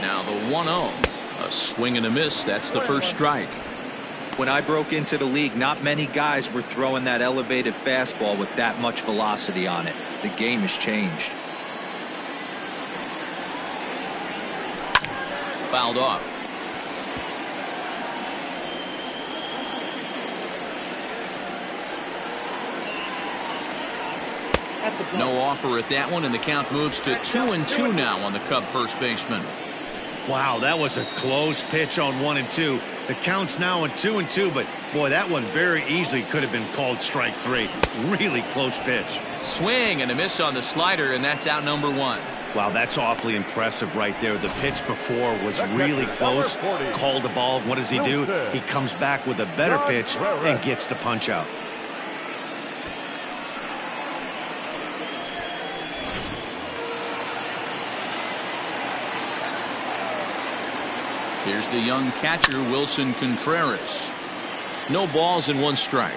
Now the 1-0. A swing and a miss. That's the first strike.
When I broke into the league, not many guys were throwing that elevated fastball with that much velocity on it. The game has changed.
Fouled off. No offer at that one, and the count moves to 2-2 now on the Cub first baseman.
Wow, that was a close pitch on 1 and 2. The count's now on 2 and 2, but boy, that one very easily could have been called strike 3. Really close pitch.
Swing and a miss on the slider, and that's out number 1.
Wow, that's awfully impressive right there. The pitch before was really close. Called the ball. What does he do? He comes back with a better pitch and gets the punch out.
Here's the young catcher, Wilson Contreras. No balls and 1 strike.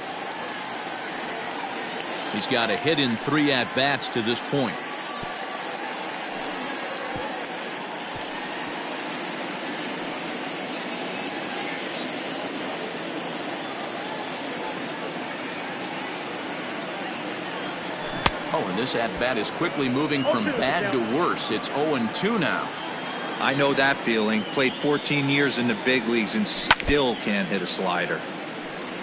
He's got a hit in 3 at-bats to this point. Oh, and this at-bat is quickly moving from bad to worse. It's 0-2 now.
I know that feeling. Played 14 years in the big leagues and still can't hit a slider.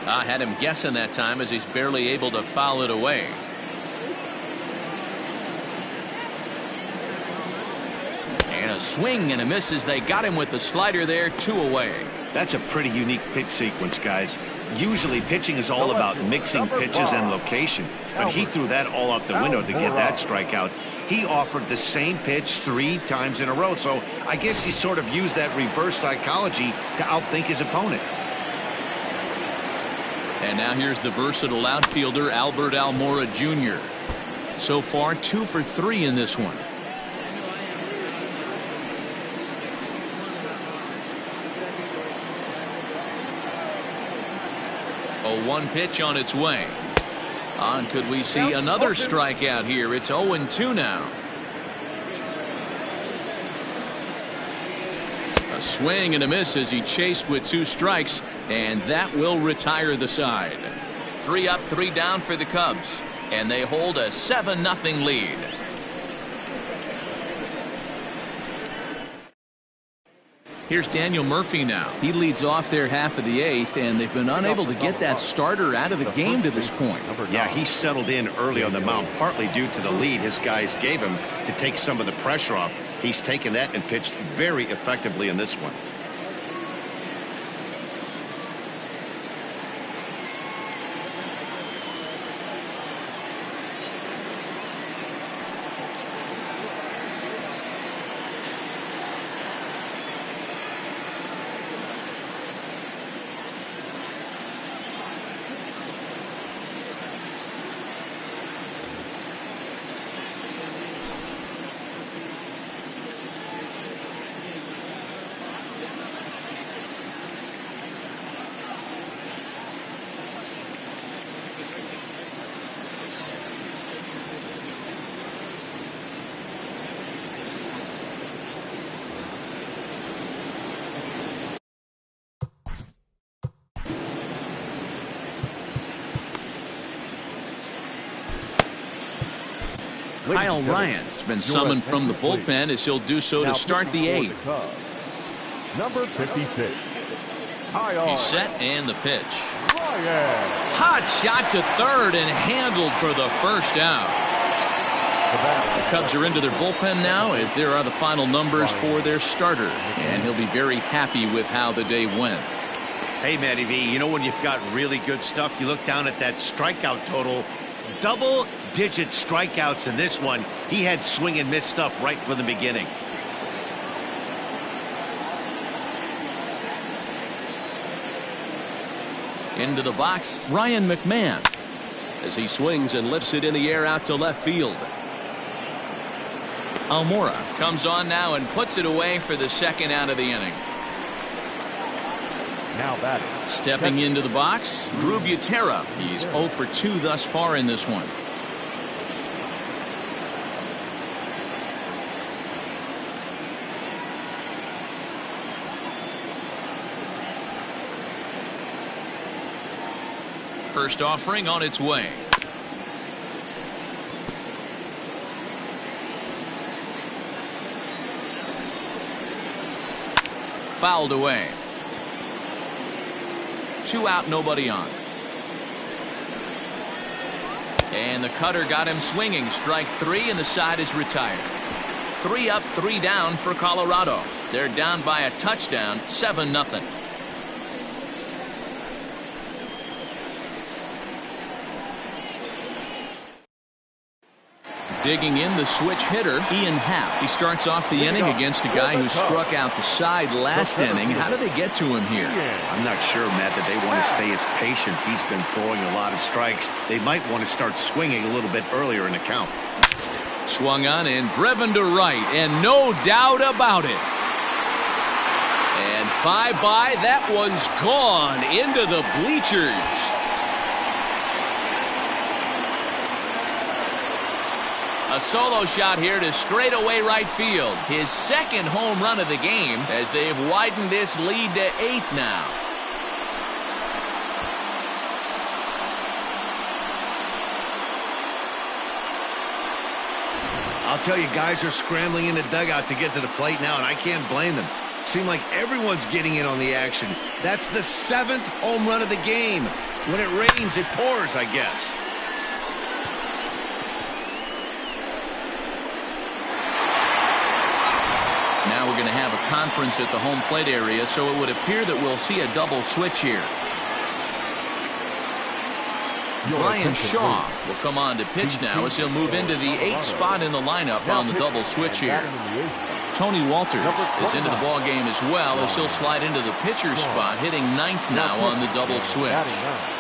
I had him guessing that time as he's barely able to foul it away. And a swing and a miss as they got him with the slider there. 2 away.
That's a pretty unique pitch sequence, guys. Usually pitching is all about mixing pitches and location, but he threw that all out the window to get that strikeout. He offered the same pitch 3 times in a row, so I guess he sort of used that reverse psychology to outthink his opponent.
And now here's the versatile outfielder, Albert Almora Jr. So far, 2 for 3 in this one. A 1 pitch on its way. On, could we see another strikeout here? It's 0-2 now. A swing and a miss as he chased with 2 strikes, and that will retire the side. 3 up, 3 down for the Cubs, and they hold a 7-0 lead. Here's Daniel Murphy now. He leads off their half of the 8th, and they've been unable to get that starter out of the game to this point.
Yeah, he settled in early on the mound, partly due to the lead his guys gave him to take some of the pressure off. He's taken that and pitched very effectively in this one.
Kyle Ryan has been summoned from the bullpen as he'll do so to start the 8th.
Number 56.
He's set and the pitch. Hot shot to third and handled for the first out. The Cubs are into their bullpen now as there are the final numbers for their starter, and he'll be very happy with how the day went.
Hey, Matty V, you know when you've got really good stuff, you look down at that strikeout total. Double-digit strikeouts in this one. He had swing and miss stuff right from the beginning.
Into the box, Ryan McMahon, as he swings and lifts it in the air out to left field. Almora comes on now and puts it away for the second out of the inning.
Now batting.
Stepping into the box, Drew Butera. He's 0 for 2 thus far in this one. First offering on its way. Fouled away. 2 out, nobody on. And the cutter got him swinging. Strike 3, and the side is retired. 3 up, 3 down for Colorado. They're down by a touchdown, 7-0. Digging in, the switch hitter, Ian Happ. He starts off the inning against a guy who struck out the side last inning. How do they get to him here?
I'm not sure, Matt, that they want to stay as patient. He's been throwing a lot of strikes. They might want to start swinging a little bit earlier in the count.
Swung on and driven to right, and no doubt about it. And bye-bye, that one's gone into the bleachers. A solo shot here to straightaway right field. His second home run of the game as they've widened this lead to 8 now.
I'll tell you, guys are scrambling in the dugout to get to the plate now, and I can't blame them. Seems like everyone's getting in on the action. That's the 7th home run of the game. When it rains, it pours, I guess.
Now we're going to have a conference at the home plate area, so it would appear that we'll see a double switch here. Brian Shaw will come on to pitch now as he'll move into the 8th spot in the lineup on the double switch here. Tony Walters is into the ball game as well as he'll slide into the pitcher's spot, hitting 9th now on the double switch.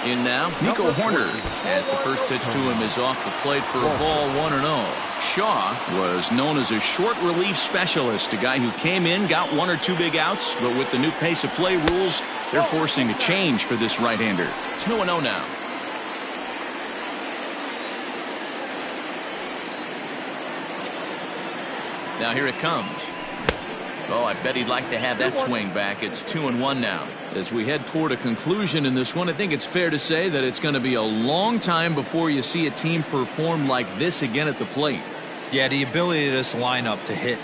In now, Nico Horner, as the first pitch to him is off the plate for a ball, 1-0. Shaw was known as a short relief specialist, a guy who came in, got 1 or 2 big outs, but with the new pace of play rules, they're forcing a change for this right-hander. 2-0 now. Now here it comes. Oh, I bet he'd like to have that swing back. It's 2-1 now. As we head toward a conclusion in this one, I think it's fair to say that it's going to be a long time before you see a team perform like this again at the plate.
Yeah, the ability of this lineup to hit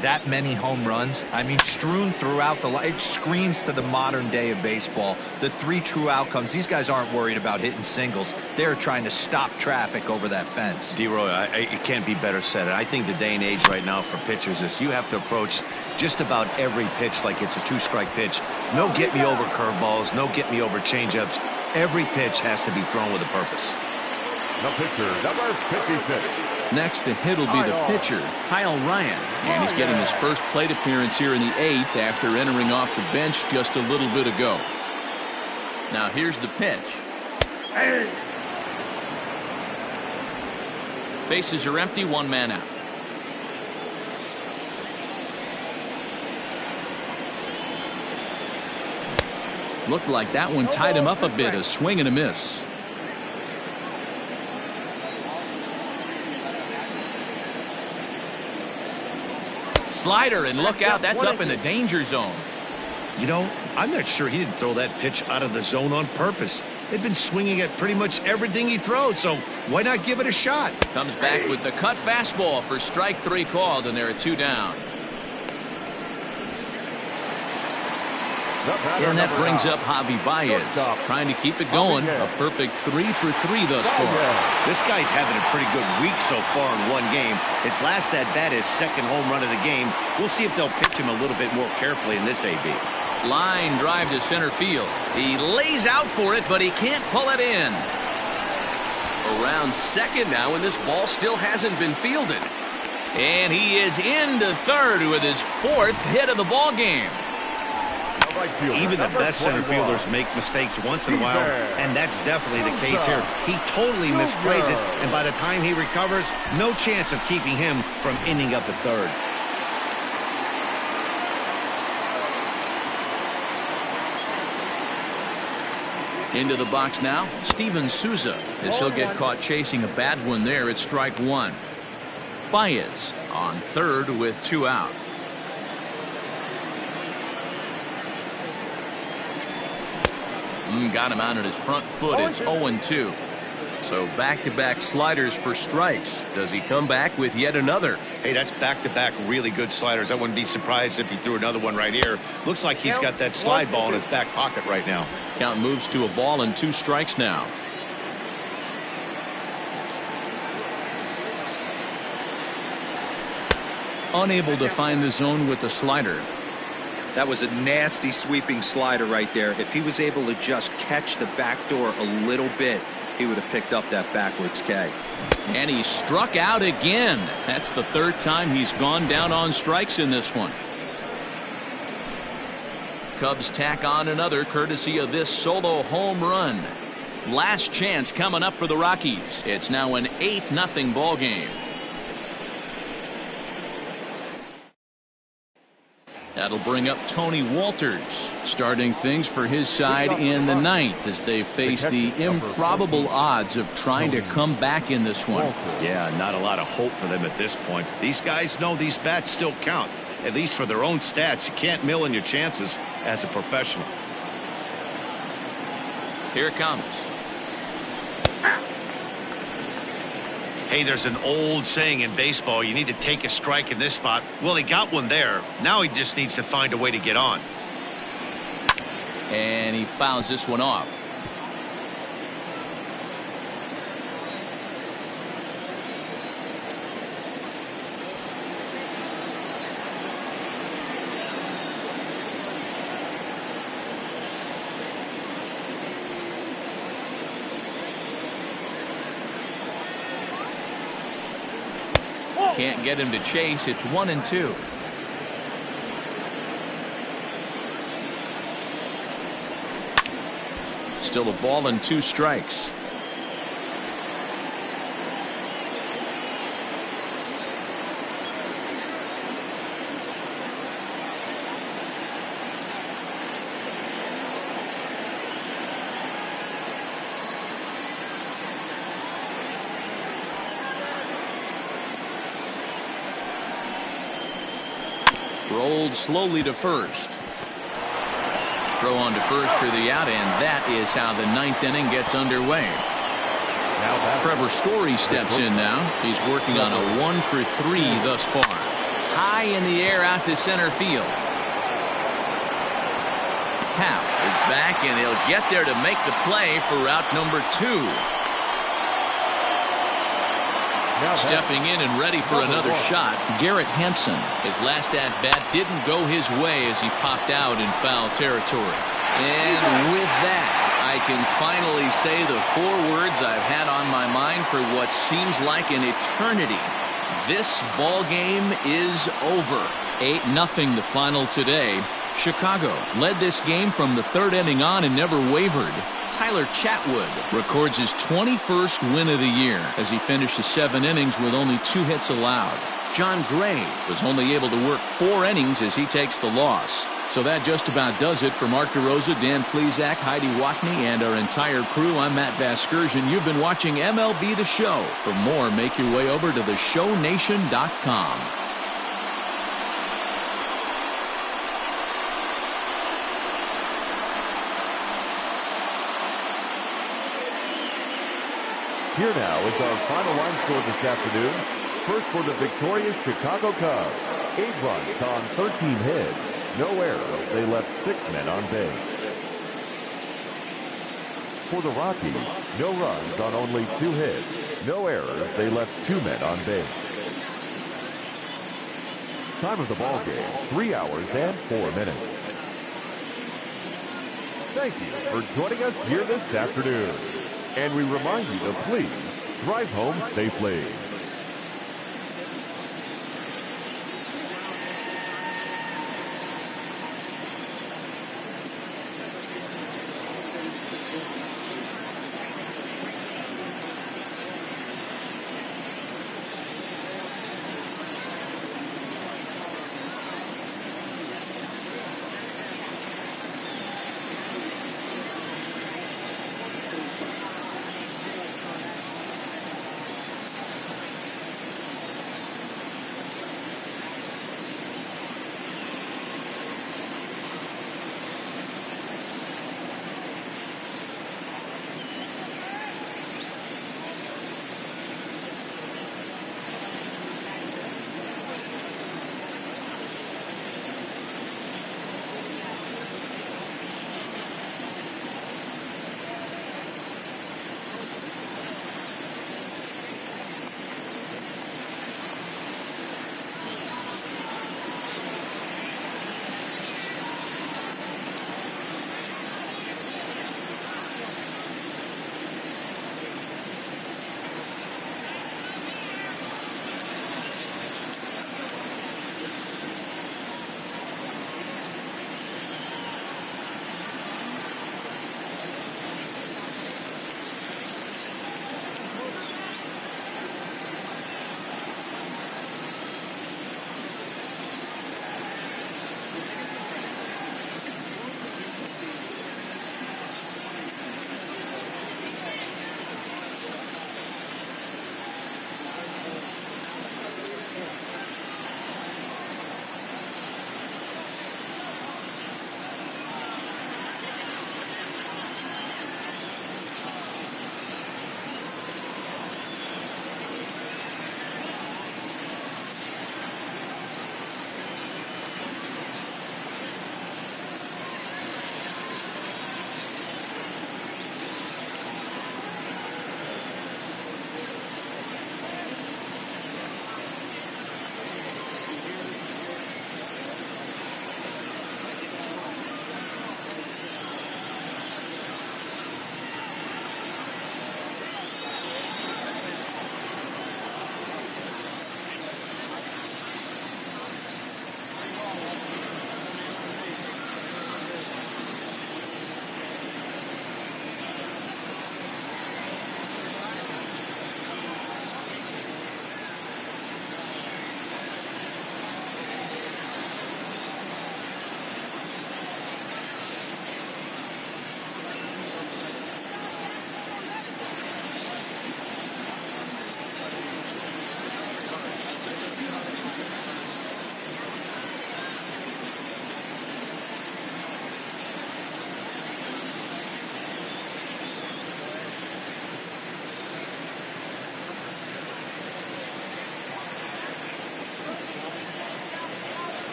that many home runs, I mean, strewn throughout the line, it screams to the modern day of baseball. The 3 true outcomes. These guys aren't worried about hitting singles. They're trying to stop traffic over that fence.
D-Roy, it can't be better said. I think the day and age right now for pitchers is you have to approach just about every pitch like it's a 2-strike pitch. No get-me-over curveballs, no get-me-over changeups. Every pitch has to be thrown with a purpose.
The pitcher, number 56.
Next to hit will be the pitcher, Kyle Ryan. And he's getting his first plate appearance here in the 8th after entering off the bench just a little bit ago. Now here's the pitch. Bases are empty, 1 man out. Looked like that one tied him up a bit, a swing and a miss. Slider, and look out, that's up in the danger zone.
You know, I'm not sure he didn't throw that pitch out of the zone on purpose. They've been swinging at pretty much everything he throws, so why not give it a shot?
Comes back with the cut fastball for strike 3 called, and there are 2 down. And that brings up Javi Baez, trying to keep it going. A perfect 3 for 3 thus far.
This guy's having a pretty good week so far in one game. His last at-bat is second home run of the game. We'll see if they'll pitch him a little bit more carefully in this AB.
Line drive to center field. He lays out for it, but he can't pull it in. Around second now, and this ball still hasn't been fielded. And he is into third with his 4th hit of the ball game.
Even the best center fielders make mistakes once in a while, and that's definitely the case here. He totally misplays it, and by the time he recovers, no chance of keeping him from ending up at third.
Into the box now, Steven Souza, as he'll get caught chasing a bad one there at strike 1. Baez on third with 2 out. Got him out at his front foot. It's 0-2. So back-to-back sliders for strikes. Does he come back with yet another?
Hey, that's back-to-back really good sliders. I wouldn't be surprised if he threw another one right here. Looks like he's got that slide ball in his back pocket right now.
Count moves to a ball and 2 strikes now. Unable to find the zone with the slider.
That was a nasty sweeping slider right there. If he was able to just catch the back door a little bit, he would have picked up that backwards K.
And he struck out again. That's the 3rd time he's gone down on strikes in this one. Cubs tack on another courtesy of this solo home run. Last chance coming up for the Rockies. It's now an 8-0 ball game. That'll bring up Tony Walters, starting things for his side in the 9th as they face the improbable odds of trying to come back in this one.
Yeah, not a lot of hope for them at this point. These guys know these bats still count, at least for their own stats. You can't mill in your chances as a professional.
Here it comes.
Hey, there's an old saying in baseball, you need to take a strike in this spot. Well, he got one there. Now he just needs to find a way to get on.
And he fouls this one off. Can't get him to chase. It's 1-2. Still a ball and 2 strikes. Rolled slowly to first. Throw on to first for the out, and that is how the 9th inning gets underway. Trevor Story steps in now. He's working on a 1 for 3 thus far. High in the air out to center field. Happ is back, and he'll get there to make the play for route number 2. Stepping in and ready for another shot, Garrett Hampson. His last at-bat didn't go his way as he popped out in foul territory. And with that, I can finally say the 4 words I've had on my mind for what seems like an eternity. This ball game is over. 8-0 the final today. Chicago led this game from the 3rd inning on and never wavered. Tyler Chatwood records his 21st win of the year as he finishes 7 innings with only 2 hits allowed. John Gray was only able to work 4 innings as he takes the loss. So that just about does it for Mark DeRosa, Dan Plesac, Heidi Watney, and our entire crew. I'm Matt Vasgersian. You've been watching MLB The Show. For more, make your way over to theshownation.com.
Here now is our final line score this afternoon. First for the victorious Chicago Cubs. 8 runs on 13 hits. No errors. They left 6 men on base. For the Rockies, no runs on only 2 hits. No errors. They left 2 men on base. Time of the ball game, 3 hours and 4 minutes. Thank you for joining us here this afternoon. And we remind you to please drive home safely.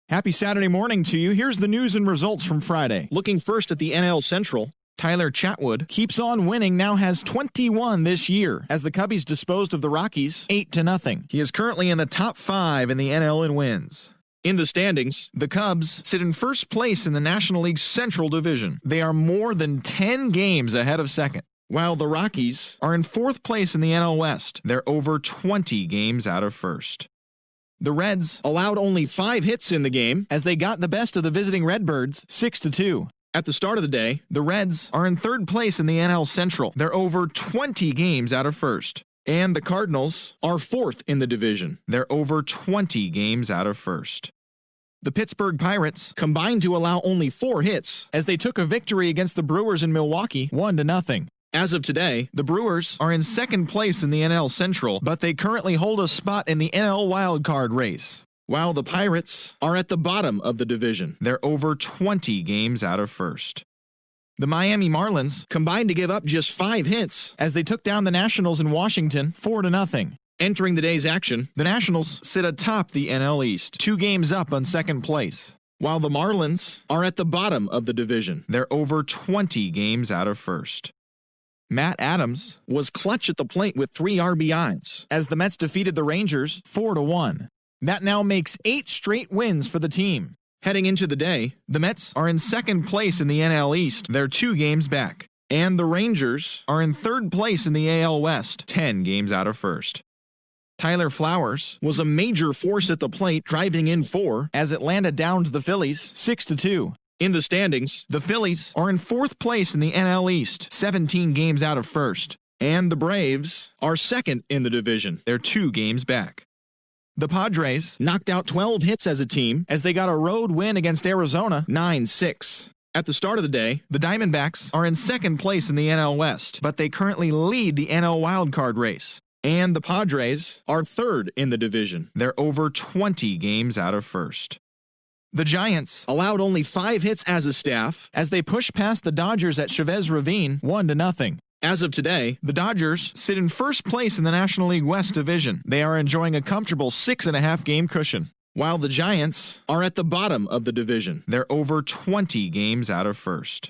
Happy Saturday morning to you. Here's the news and results from Friday. Looking first at the NL Central, Tyler Chatwood keeps on winning, now has 21 this year, as the Cubbies disposed of the Rockies 8-0. He is currently in the top 5 in the NL in wins. In the standings, the Cubs sit in first place in the National League's Central Division. They are more than 10 games ahead of second, while the Rockies are in fourth place in the NL West. They're over 20 games out of first. The Reds allowed only 5 hits in the game as they got the best of the visiting Redbirds 6-2. At the start of the day, the Reds are in third place in the NL Central. They're over 20 games out of first. And the Cardinals are fourth in the division. They're over 20 games out of first. The Pittsburgh Pirates combined to allow only 4 hits as they took a victory against the Brewers in Milwaukee 1-0. As of today, the Brewers are in second place in the NL Central, but they currently hold a spot in the NL wildcard race, while the Pirates are at the bottom of the division. They're over 20 games out of first. The Miami Marlins combined to give up just 5 hits as they took down the Nationals in Washington 4-0. Entering the day's action, the Nationals sit atop the NL East, 2 games up on second place, while the Marlins are at the bottom of the division. They're over 20 games out of first. Matt Adams was clutch at the plate with 3 RBIs as the Mets defeated the Rangers 4-1. That now makes 8 straight wins for the team. Heading into the day, the Mets are in second place in the NL East. They're 2 games back. And the Rangers are in third place in the AL West, 10 games out of first. Tyler Flowers was a major force at the plate, driving in 4 as Atlanta downed the Phillies 6-2. In the standings, the Phillies are in fourth place in the NL East, 17 games out of first. And the Braves are second in the division. They're 2 games back. The Padres knocked out 12 hits as a team as they got a road win against Arizona 9-6. At the start of the day, the Diamondbacks are in second place in the NL West, but they currently lead the NL wildcard race. And the Padres are third in the division. They're over 20 games out of first. The Giants allowed only 5 hits as a staff as they pushed past the Dodgers at Chavez Ravine 1-0. As of today, the Dodgers sit in first place in the National League West Division. They are enjoying a comfortable 6.5 game cushion, while the Giants are at the bottom of the division. They're over 20 games out of first.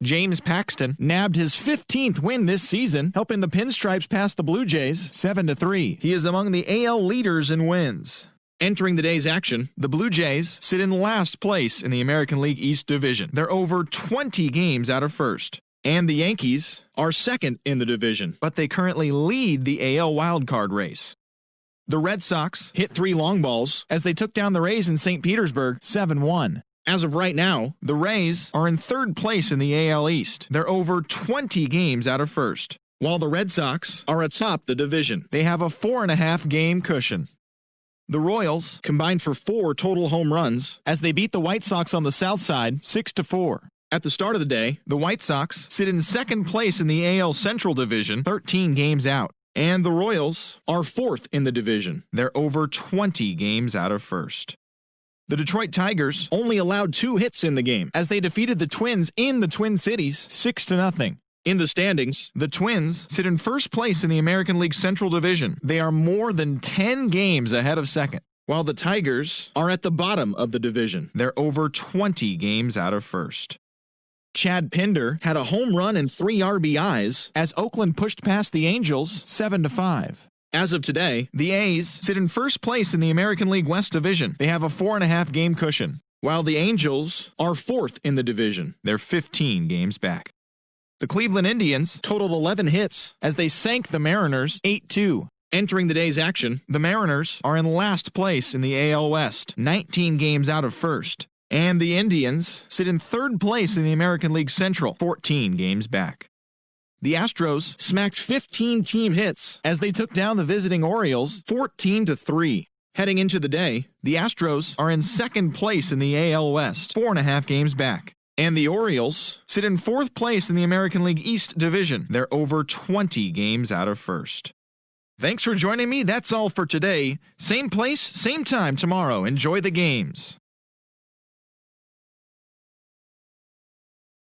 James Paxton nabbed his 15th win this season, helping the Pinstripes pass the Blue Jays 7-3. He is among the AL leaders in wins. Entering the day's action, the Blue Jays sit in last place in the American League East Division. They're over 20 games out of first. And the Yankees are second in the division, but they currently lead the AL wildcard race. The Red Sox hit 3 long balls as they took down the Rays in St. Petersburg 7-1. As of right now, the Rays are in third place in the AL East. They're over 20 games out of first, while the Red Sox are atop the division. They have a 4.5 game cushion. The Royals combined for 4 total home runs as they beat the White Sox on the south side 6-4. At the start of the day, the White Sox sit in second place in the AL Central Division, 13 games out. And the Royals are fourth in the division. They're over 20 games out of first. The Detroit Tigers only allowed 2 hits in the game as they defeated the Twins in the Twin Cities 6-0. In the standings, the Twins sit in first place in the American League Central Division. They are more than 10 games ahead of second, while the Tigers are at the bottom of the division. They're over 20 games out of first. Chad Pinder had a home run and 3 RBIs as Oakland pushed past the Angels 7-5. As of today, the A's sit in first place in the American League West Division. They have a 4.5 game cushion, while the Angels are fourth in the division. They're 15 games back. The Cleveland Indians totaled 11 hits as they sank the Mariners 8-2. Entering the day's action, the Mariners are in last place in the AL West, 19 games out of first. And the Indians sit in third place in the American League Central, 14 games back. The Astros smacked 15 team hits as they took down the visiting Orioles 14-3. Heading into the day, the Astros are in second place in the AL West, 4.5 games back. And the Orioles sit in fourth place in the American League East Division. They're over 20 games out of first. Thanks for joining me. That's all for today. Same place, same time tomorrow. Enjoy the games.